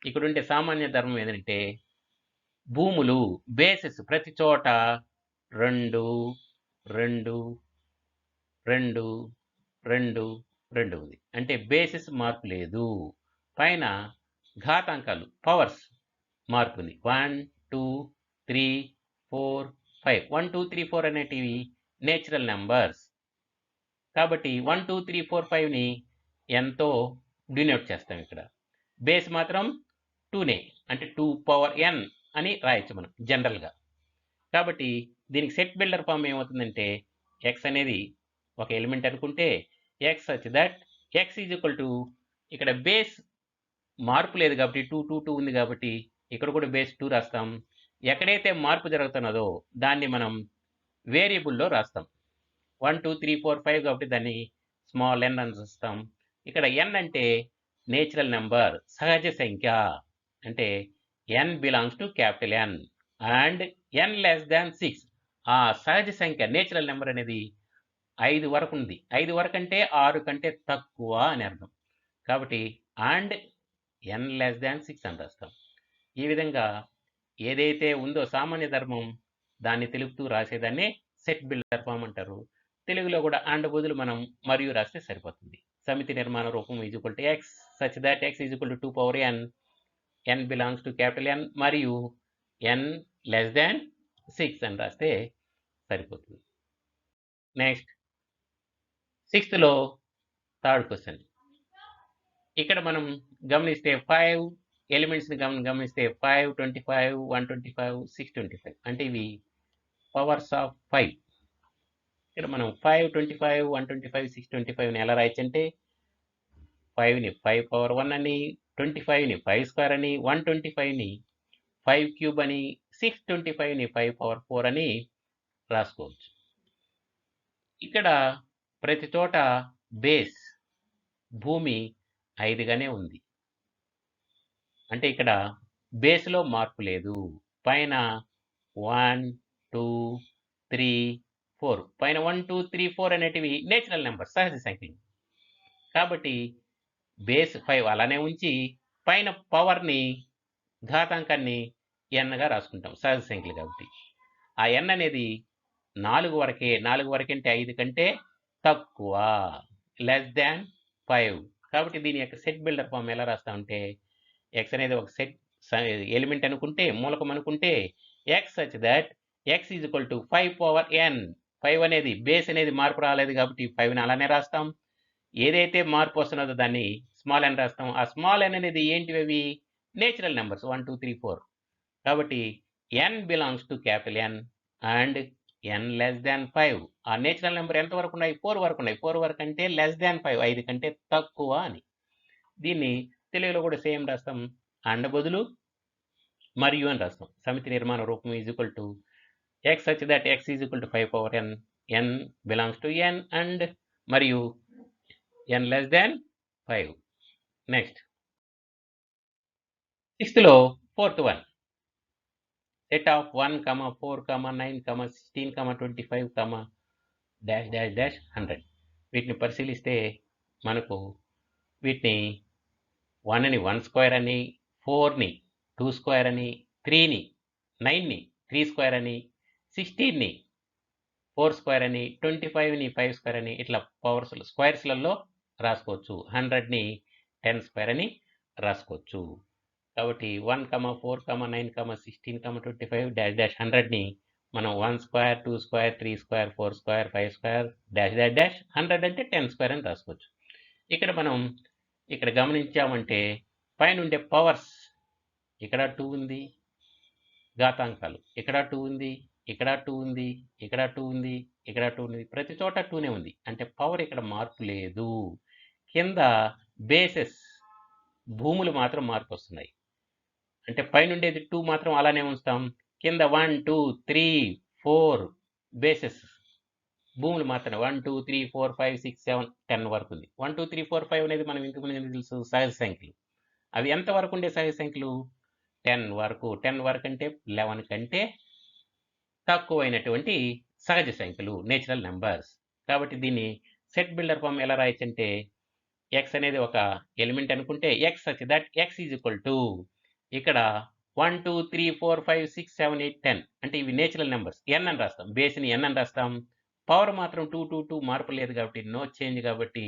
ఇక్కడ ఉండే సామాన్య ధర్మం ఏంటంటే భూములు బేసెస్ ప్రతి చోట 2 2 2 2 2 ఉంది. అంటే బేసిస్ మార్పు లేదు. పైన ఘాతాంకాలు పవర్స్ మార్పు ఉంది. 1 2 3 4 5 1 2 3 4 అనేటివి నేచురల్ నెంబర్స్ కాబట్టి 1 2 3 4 5ని ఎంతో డినోట్ చేస్తాం. ఇక్కడ బేస్ మాత్రం 2నే, అంటే 2 power n అని రాయొచ్చు మనం జనరల్గా. కాబట్టి దీనికి సెట్ బిల్డర్ ఫామ్ ఏమవుతుందంటే ఎక్స్ అనేది ఒక ఎలిమెంట్ అనుకుంటే x such that x is equal to ఇక్కడ బేస్ మార్పు లేదు కాబట్టి 2 2 2 ఉంది కాబట్టి ఇక్కడ కూడా బేస్ 2 రాస్తాం. ఎక్కడైతే మార్పు జరుగుతున్నదో దాన్ని మనం వేరియబుల్లో రాస్తాం. 1 2 3 4 5 కాబట్టి దాన్ని స్మాల్ ఎన్ అని రాస్తాం. ఇక్కడ ఎన్ అంటే నేచురల్ నెంబర్, సహజ సంఖ్య. అంటే n belongs to capital N and n less than 6. ఆ సహజ సంఖ్య నేచురల్ నెంబర్ అనేది 5 వరకు ఉంది. 5 వరకు అంటే 6 కంటే తక్కువ అని అర్థం. కాబట్టి అండ్ ఎన్ లెస్ దాన్ 6 అని రాస్తాం. ఈ విధంగా ఏదైతే ఉందో సామాన్య ధర్మం దాన్ని తెలుపుతూ రాసేదాన్ని సెట్ బిల్డర్ ఫామ్ అంటారు. తెలుగులో కూడా అండ్ బదులు మనం మరియు రాస్తే సరిపోతుంది. సమితి నిర్మాణ రూపం is equal to x such that x is equal to 2 power n, n belongs to capital N మరియు n లెస్ దాన్ 6 అని రాస్తే సరిపోతుంది. నెక్స్ట్ సిక్స్త్లో థర్డ్ క్వశ్చన్. ఇక్కడ మనం గమనిస్తే 5 ఎలిమెంట్స్ని గమనిస్తే 5 25 125 625 అంటే ఇవి పవర్స్ ఆఫ్ 5. ఇక్కడ మనం 5 25 125 625ని ఎలా రాయొచ్చు అంటే 5ని 5 power 1 అని, 25ని 5 స్క్వేర్ అని, 125ని 5 క్యూబ్ అని, 625ని 5 power 4 అని రాసుకోవచ్చు. ఇక్కడ ప్రతి చోట బేస్ భూమి 5గానే ఉంది. అంటే ఇక్కడ బేస్లో మార్పు లేదు. పైన 1 2 3 4 పైన 1 2 3 4 అనేటివి నేచురల్ నెంబర్, సహజ సంఖ్యలు. కాబట్టి బేస్ 5 అలానే ఉంచి పైన పవర్ని ఘాతాంకాన్ని ఎన్గా రాసుకుంటాం, సహజ సంఖ్యలు కాబట్టి. ఆ ఎన్ అనేది 4 వరకే. 4 వరకే అంటే 5 కంటే తక్కువ, లెస్ దాన్ 5. కాబట్టి దీని యొక్క సెట్ బిల్డర్ ఫామ్ ఎలా రాస్తామంటే ఎక్స్ అనేది ఒక సెట్ ఎలిమెంట్ అనుకుంటే, మూలకం అనుకుంటే x such that x is equal to 5 power n. 5 అనేది బేస్ అనేది మార్పు రాలేదు కాబట్టి 5ని అలానే రాస్తాం. ఏదైతే మార్పు వస్తున్నదో దాన్ని స్మాల్ ఎన్ రాస్తాం. ఆ స్మాల్ ఎన్ అనేది ఏంటివి అవి? Natural numbers 1 2 3 4. కాబట్టి n belongs to capital N and n less than 5. ఆ నేచురల్ నెంబర్ ఎంత వరకు ఉన్నాయి? 4 వరకు ఉన్నాయి. 4 వరకు అంటే లెస్ దాన్ 5, 5 కంటే తక్కువ అని. దీన్ని తెలుగులో కూడా సేమ్ రాస్తాం. అండ్ బదులు మరియు అని రాస్తాం. సమితి నిర్మాణ రూపం is equal to x such that x is equal to 5 power n, n belongs to N and మరియు n less than 5. Next 6th లో 4th one, set of 1, 4, 9, 16, 25, dash dash dash 100. వీటిని పరిశీలిస్తే మనకు వీటిని 1ని 1 స్క్వేర్ అని, 4ని 2 స్క్వేర్ అని, 3ని 9ని 3 square అని, 16ని 4 స్క్వేర్ అని, 25ని 5 స్క్వేర్ అని ఇట్లా పవర్స్ స్క్వేర్స్లలో రాసుకోవచ్చు. 100ని 10 స్క్వేర్ అని రాసుకోవచ్చు. కాబట్టి 1, 4, 9, 16, 25, డాష్ డాష్ 100ని మనం 1 square, 2 square, 3 square, 4 square, 5 square, dash dash dash 100 అంటే 10 స్క్వేర్ అని రాసుకోవచ్చు. ఇక్కడ మనం ఇక్కడ గమనించామంటే పైన ఉండే పవర్స్ ఇక్కడ 2 ఉంది, ఘాతాంకాలు ఇక్కడ 2 ఉంది, ఇక్కడ 2 ఉంది, ఇక్కడ 2 ఉంది, ఇక్కడ 2 ఉంది, ప్రతి చోట 2నే ఉంది. అంటే పవర్ ఇక్కడ మార్పు లేదు. కింద బేసెస్ భూములు మాత్రం మార్పు వస్తున్నాయి. అంటే పైన ఉండేది 2 మాత్రం అలానే ఉంచుతాం. కింద 1 2 3 4 బేసెస్ భూములు మాత్రం 1 2 3 4 5 6 7 10 వరకు ఉంది. 1 2 3 4 5 అనేది మనం ఇంతకు ముందు తెలుసు సహజ సంఖ్యలు. అవి ఎంత వరకు ఉండే సహజ సంఖ్యలు? 10 వరకు. 10 వరకు అంటే 11 కంటే తక్కువైనటువంటి సహజ సంఖ్యలు, నేచురల్ నెంబర్స్. కాబట్టి దీన్ని సెట్ బిల్డర్ ఫామ్ ఎలా రాయొచ్చు అంటే ఎక్స్ అనేది ఒక ఎలిమెంట్ అనుకుంటే x such that x is equal to ఇక్కడ 1 2 3 4 5 6 7 8 10 అంటే ఇవి నేచురల్ నెంబర్స్. ఎన్ అని రాస్తాం, బేస్ని ఎన్ అని రాస్తాం. పవర్ మాత్రం 2 2 2 మార్పు లేదు కాబట్టి నో చేంజ్, కాబట్టి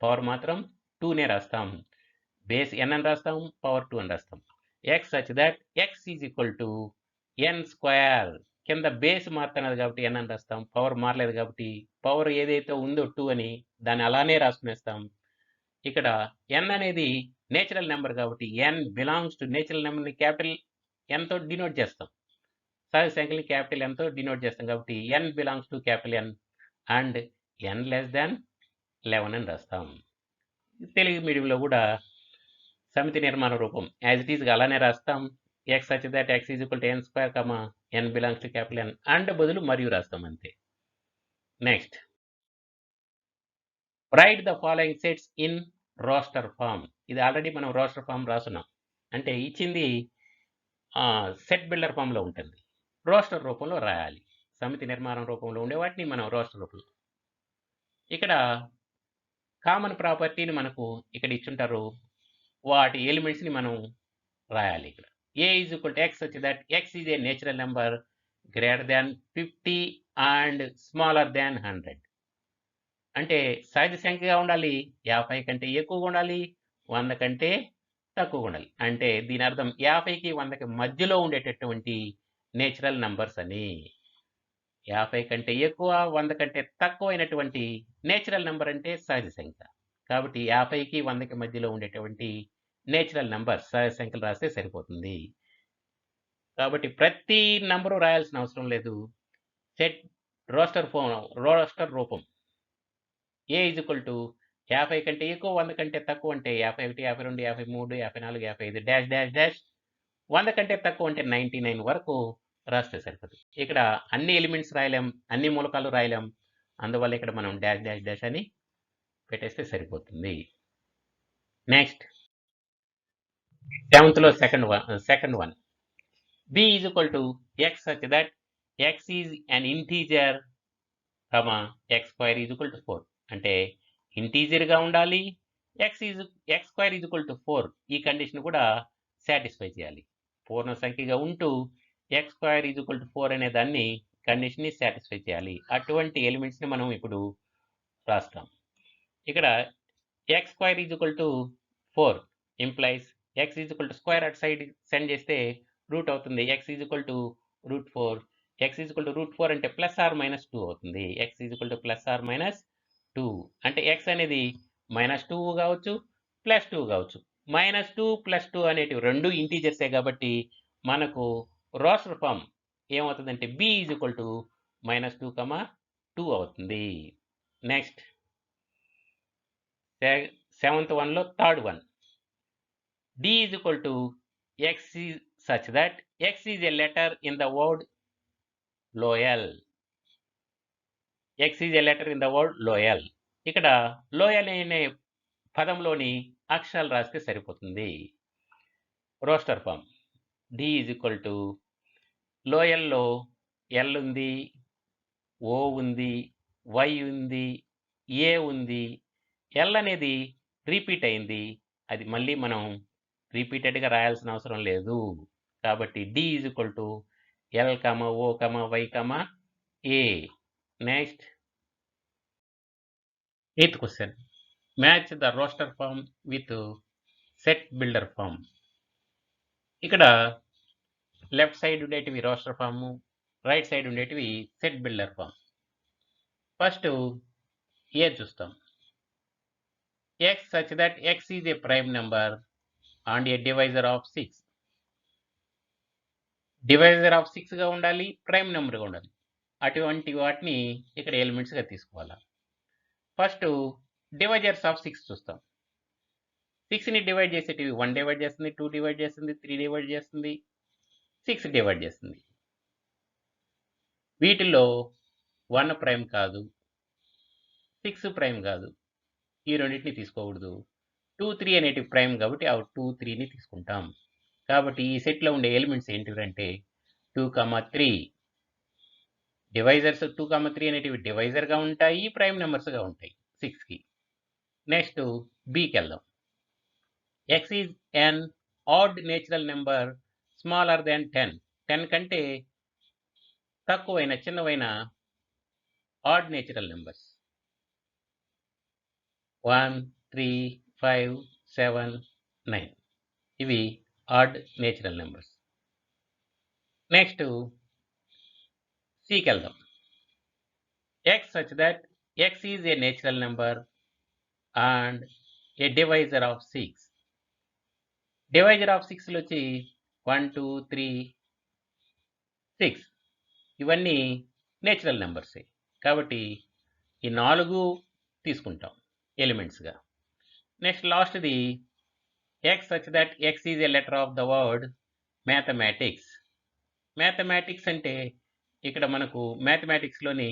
పవర్ మాత్రం 2నే రాస్తాం. బేస్ ఎన్ అని రాస్తాం, పవర్ 2 అని రాస్తాం. X such that x is equal to n square. కింద బేస్ మారుతున్నది కాబట్టి ఎన్ అని రాస్తాం, పవర్ మారలేదు కాబట్టి పవర్ ఏదైతే ఉందో 2 అని దాన్ని అలానే రాసుకునేస్తాం. ఇక్కడ ఎన్ అనేది నేచురల్ నెంబర్ కాబట్టి ఎన్ బిలాంగ్స్ టు నేచురల్ నెంబర్ని క్యాపిటల్ ఎన్తో డినోట్ చేస్తాం. సహజ సంఖ్యని క్యాపిటల్ ఎన్తో డినోట్ చేస్తాం కాబట్టి n belongs to capital N and n less than 11 అని రాస్తాం. తెలుగు మీడియంలో కూడా సమితి నిర్మాణ రూపం యాజ్ ఇట్ ఈస్గా అలానే రాస్తాం. X such that x is equal to n square, n belongs to capital N and బదులు మరియు రాస్తాం అంతే. Next write the following sets in roster form. ఇది ఆల్రెడీ మనం రోస్టర్ ఫామ్ రాస్తున్నాం. అంటే ఇచ్చింది సెట్ బిల్డర్ ఫామ్లో ఉంటుంది, రోస్టర్ రూపంలో రాయాలి. సమితి నిర్మాణం రూపంలో ఉండే వాటిని మనం రోస్టర్ రూపంలో. ఇక్కడ కామన్ ప్రాపర్టీని మనకు ఇక్కడ ఇచ్చుంటారు, వాటి ఎలిమెంట్స్ని మనం రాయాలి. ఇక్కడ ఏ ఈజ్ ఈక్వల్ టు ఎక్స్ వచ్చి that x is a natural number greater than 50 and smaller than 100. అంటే సహజ సంఖ్యగా ఉండాలి, 50 కంటే ఎక్కువగా ఉండాలి, 100 కంటే తక్కువగా ఉండాలి. అంటే దీని అర్థం 50కి 100కి మధ్యలో ఉండేటటువంటి నేచురల్ నంబర్స్ అని. 50 కంటే ఎక్కువ, 100 కంటే తక్కువైనటువంటి నేచురల్ నెంబర్ అంటే సహజ సంఖ్య. కాబట్టి 50కి 100కి మధ్యలో ఉండేటువంటి నేచురల్ నెంబర్ సహజ సంఖ్యలు రాస్తే సరిపోతుంది. కాబట్టి ప్రతి నంబరు రాయాల్సిన అవసరం లేదు. సెట్ రోస్టర్ రూపం ఏ ఈజ్ ఈక్వల్ టు 50 కంటే ఎక్కువ, 100 కంటే తక్కువ అంటే 51, 52, 53, 54, 55 డాష్ డాష్ డాష్. 100 కంటే తక్కువ అంటే 99 వరకు రాస్తే సరిపోతుంది. ఇక్కడ అన్ని ఎలిమెంట్స్ రాయలేం, అన్ని మూలకాలు రాయలేం, అందువల్ల ఇక్కడ మనం డాష్ డాష్ డాష్ అని పెట్టేస్తే సరిపోతుంది. నెక్స్ట్ 7th లో second one b is equal to x such that x is an integer, X square is equal to 4. అంటే ఇంటీజర్గా ఉండాలి, X square is equal to 4. ఈ కండిషన్ కూడా సాటిస్ఫై చేయాలి. పూర్ణ సంఖ్యగా ఉంటూ X square is equal to 4 అనే దాన్ని కండిషన్ని సాటిస్ఫై చేయాలి. అటువంటి ఎలిమెంట్స్ని మనం ఇప్పుడు రాస్తాం. ఇక్కడ x square is equal to 4 implies x is equal to square అటు సైడ్ సెండ్ చేస్తే రూట్ అవుతుంది. X is equal to √4. X is equal to √4 అంటే ప్లస్ ఆర్ మైనస్ 2 అవుతుంది. X is equal to plus or minus 2 అంటే X అనేది -2 కావచ్చు, +2 కావచ్చు. -2 +2 అనేటివి రెండు ఇంటీజర్సే కాబట్టి మనకు రోస్టర్ ఫామ్ ఏమవుతుందంటే b ఈజ్ ఈక్వల్ టు -2, 2 అవుతుంది. నెక్స్ట్ 7th వన్లో third one, d is equal to x is such that x is a letter in the word loyal. x is a letter in the word loyal. ఇక్కడ loyal అనే పదంలోని అక్షరాలు రాస్తే సరిపోతుంది. Roster form d is equal to లోయల్లో L ఉంది, O ఉంది, why ఉంది, ఏ ఉంది. ఎల్ అనేది రిపీట్ అయింది, అది మళ్ళీ మనం రిపీటెడ్గా రాయాల్సిన అవసరం లేదు. కాబట్టి d is equal to L, O, Y, A. Next 8th question, match the roster form with set builder form. ఇక్కడ లెఫ్ట్ సైడ్ ఉండేటివి రోస్టర్ ఫామ్, రైట్ సైడ్ ఉండేటివి set builder form. First A చూస్తాం. X such that x is a prime number and a divisor of 6. Divisor of 6గా ఉండాలి, prime నెంబర్గా ఉండాలి. అటువంటి వాటిని ఇక్కడ ఎలిమెంట్స్గా తీసుకోవాలి. ఫస్ట్ డివైజర్స్ ఆఫ్ 6 చూస్తాం. 6ని డివైడ్ చేసేటివి 1 డివైడ్ చేస్తుంది, 2 డివైడ్ చేస్తుంది, 3 డివైడ్ చేస్తుంది, 6 డివైడ్ చేస్తుంది. వీటిల్లో 1 ప్రైమ్ కాదు, 6 ప్రైమ్ కాదు, ఈ రెండింటిని తీసుకోకూడదు. 2, 3 అనేటివి ప్రైమ్ కాబట్టి ఆ 2, 3ని తీసుకుంటాం. కాబట్టి ఈ సెట్లో ఉండే ఎలిమెంట్స్ ఏంటివంటే 2, 3. డివైజర్స్ 2, 3 అనేటివి డివైజర్గా ఉంటాయి, ప్రైమ్ నెంబర్స్గా ఉంటాయి 6కి. నెక్స్ట్ బికి వెళ్దాం. X is an odd natural number smaller than 10. 10 కంటే తక్కువైన చిన్నవైన ఆడ్ నేచురల్ నెంబర్స్ 1, 3, 5, 7, 9 ఇవి ఆడ్ నేచురల్ నెంబర్స్. నెక్స్ట్ సికి వెళ్దాం. X such that x is a natural number and a divisor of 6. Divisor of 6లో వచ్చి 1, 2, 3, 6 ఇవన్నీ నేచురల్ నెంబర్సే కాబట్టి ఈ 4 తీసుకుంటాం ఎలిమెంట్స్గా. నెక్స్ట్ లాస్ట్ది x such that x is a letter of the word mathematics. Mathematics అంటే ఇక్కడ మనకు మ్యాథమెటిక్స్లోని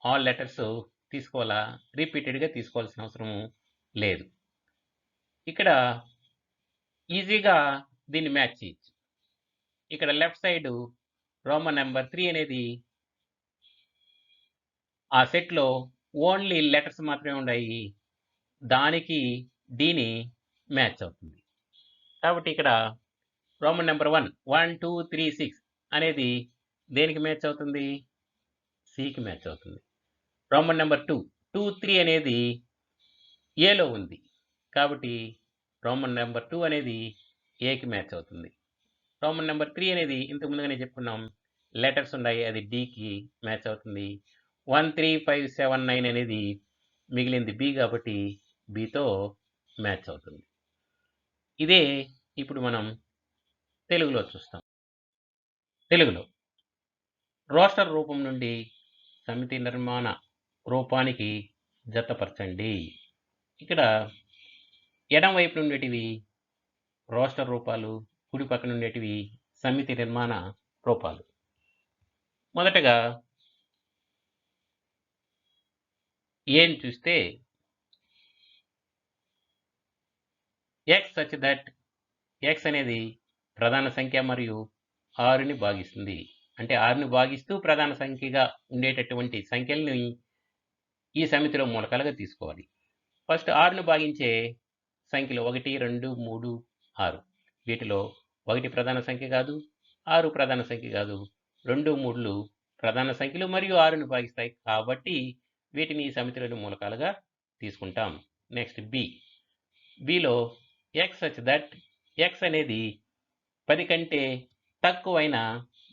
ఆల్ లెటర్స్ తీసుకోవాలా, రిపీటెడ్గా తీసుకోవాల్సిన అవసరం లేదు. ఇక్కడ ఈజీగా దీన్ని మ్యాచ్ చేయొచ్చు. ఇక్కడ లెఫ్ట్ సైడ్ రోమన్ నెంబర్ 3 అనేది ఆ సెట్లో ఓన్లీ లెటర్స్ మాత్రమే ఉన్నాయి, దానికి డీని మ్యాచ్ అవుతుంది. కాబట్టి ఇక్కడ రోమన్ నెంబర్ 1, 1, 2, 3, 6 అనేది దేనికి మ్యాచ్ అవుతుంది? సికి మ్యాచ్ అవుతుంది. రోమన్ నెంబర్ 2, 2, 3 అనేది ఏలో ఉంది కాబట్టి రోమన్ నెంబర్ 2 అనేది ఏకి మ్యాచ్ అవుతుంది. రోమన్ నెంబర్ 3 అనేది ఇంతకు ముందుగానే చెప్పుకున్నాం, లెటర్స్ ఉన్నాయి, అది డికి మ్యాచ్ అవుతుంది. 1, 3, 5, 7, 9 అనేది మిగిలింది బి కాబట్టి బితో మ్యాచ్ అవుతుంది. ఇదే ఇప్పుడు మనం తెలుగులో చూస్తాం. తెలుగులో రోస్టర్ రూపం నుండి సమితి నిర్మాణ రూపానికి జతపరచండి. ఇక్కడ ఎడం వైపు ఉండేటివి రోస్టర్ రూపాలు, కుడి పక్కన ఉండేటివి సమితి నిర్మాణ రూపాలు. మొదటగా ఏని చూస్తే ఎక్స్ సచ్ దట్ ఎక్స్ అనేది ప్రధాన సంఖ్య మరియు 6ని భాగిస్తుంది. అంటే 6ని భాగిస్తూ ప్రధాన సంఖ్యగా ఉండేటటువంటి సంఖ్యల్ని ఈ సమితిలో మూలకాలుగా తీసుకోవాలి. ఫస్ట్ 6ని భాగించే సంఖ్యలు 1, 2, 3, 6. వీటిలో 1 ప్రధాన సంఖ్య కాదు, 6 ప్రధాన సంఖ్య కాదు. 2, 3లు ప్రధాన సంఖ్యలు మరియు 6ని భాగిస్తాయి కాబట్టి వీటిని ఈ సమితిలోని మూలకాలుగా తీసుకుంటాం. Next below X such that x అనేది 10 కంటే తక్కువైన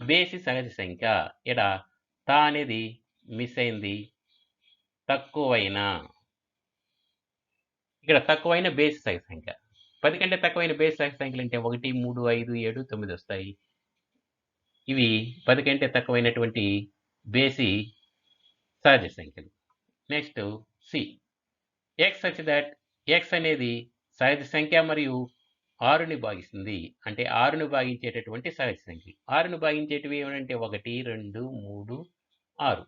బేసి సహజ సంఖ్య. ఇక్కడ తా అనేది మిస్ అయింది. తక్కువైన, ఇక్కడ తక్కువైన బేసి సహజ సంఖ్య. 10 కంటే తక్కువైన బేసి సహజ సంఖ్యలు అంటే 1, 3, 5, 7, 9 వస్తాయి. ఇవి 10 కంటే తక్కువైనటువంటి బేసి సహజ సంఖ్యలు. Next C. X such that x అనేది సహజ సంఖ్య మరియు 6ని భాగిస్తుంది. అంటే 6ను భాగించేటటువంటి సహజ సంఖ్యలు. 6ను భాగించేటివి ఏమంటే 1, 2, 3, 6.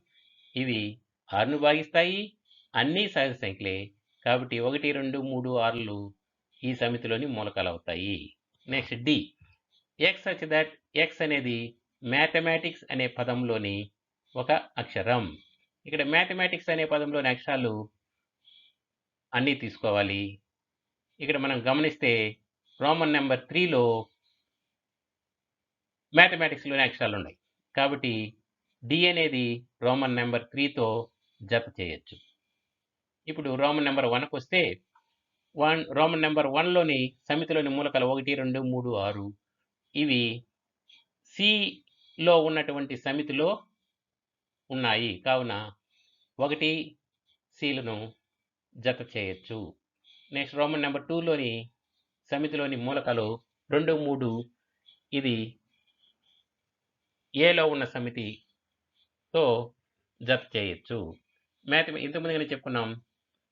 ఇవి 6ను భాగిస్తాయి. అన్నీ సహజ సంఖ్యలే. కాబట్టి 1, 2, 3, 6లు ఈ సమితిలోని మూలకాలు అవుతాయి. Next D. X such that x అనేది మ్యాథమెటిక్స్ అనే పదంలోని ఒక అక్షరం. ఇక్కడ మ్యాథమెటిక్స్ అనే పదంలోని అక్షరాలు అన్నీ తీసుకోవాలి. ఇక్కడ మనం గమనిస్తే రోమన్ నెంబర్ 3లో మ్యాథమెటిక్స్లోని అక్షరాలు ఉన్నాయి. కాబట్టి డి అనేది రోమన్ నెంబర్ 3తో జత చేయొచ్చు. ఇప్పుడు రోమన్ నెంబర్ 1కి వస్తే రోమన్ నెంబర్ 1లోని సమితిలోని మూలకాలు 1, 2, 3, 6. ఇవి సిలో ఉన్నటువంటి సమితిలో ఉన్నాయి. కావున 1 సిలను జత చేయొచ్చు. నెక్స్ట్ రోమన్ నెంబర్ 2లోని సమితిలోని మూలకాలు 2, 3. ఇది ఏలో ఉన్న సమితితో జత చేయొచ్చు. ఇంతకుముందుగానే చెప్పుకున్నాం,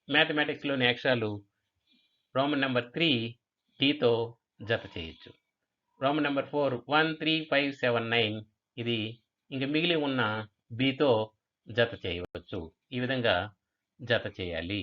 మ్యాథమెటిక్స్లోని అక్షరాలు రోమన్ నెంబర్ 3 టీతో జత చేయొచ్చు. రోమన్ నెంబర్ 4 1, 3, 5, 7, 9 ఇది ఇంక మిగిలి ఉన్న బితో జత చేయవచ్చు. ఈ విధంగా జత చేయాలి.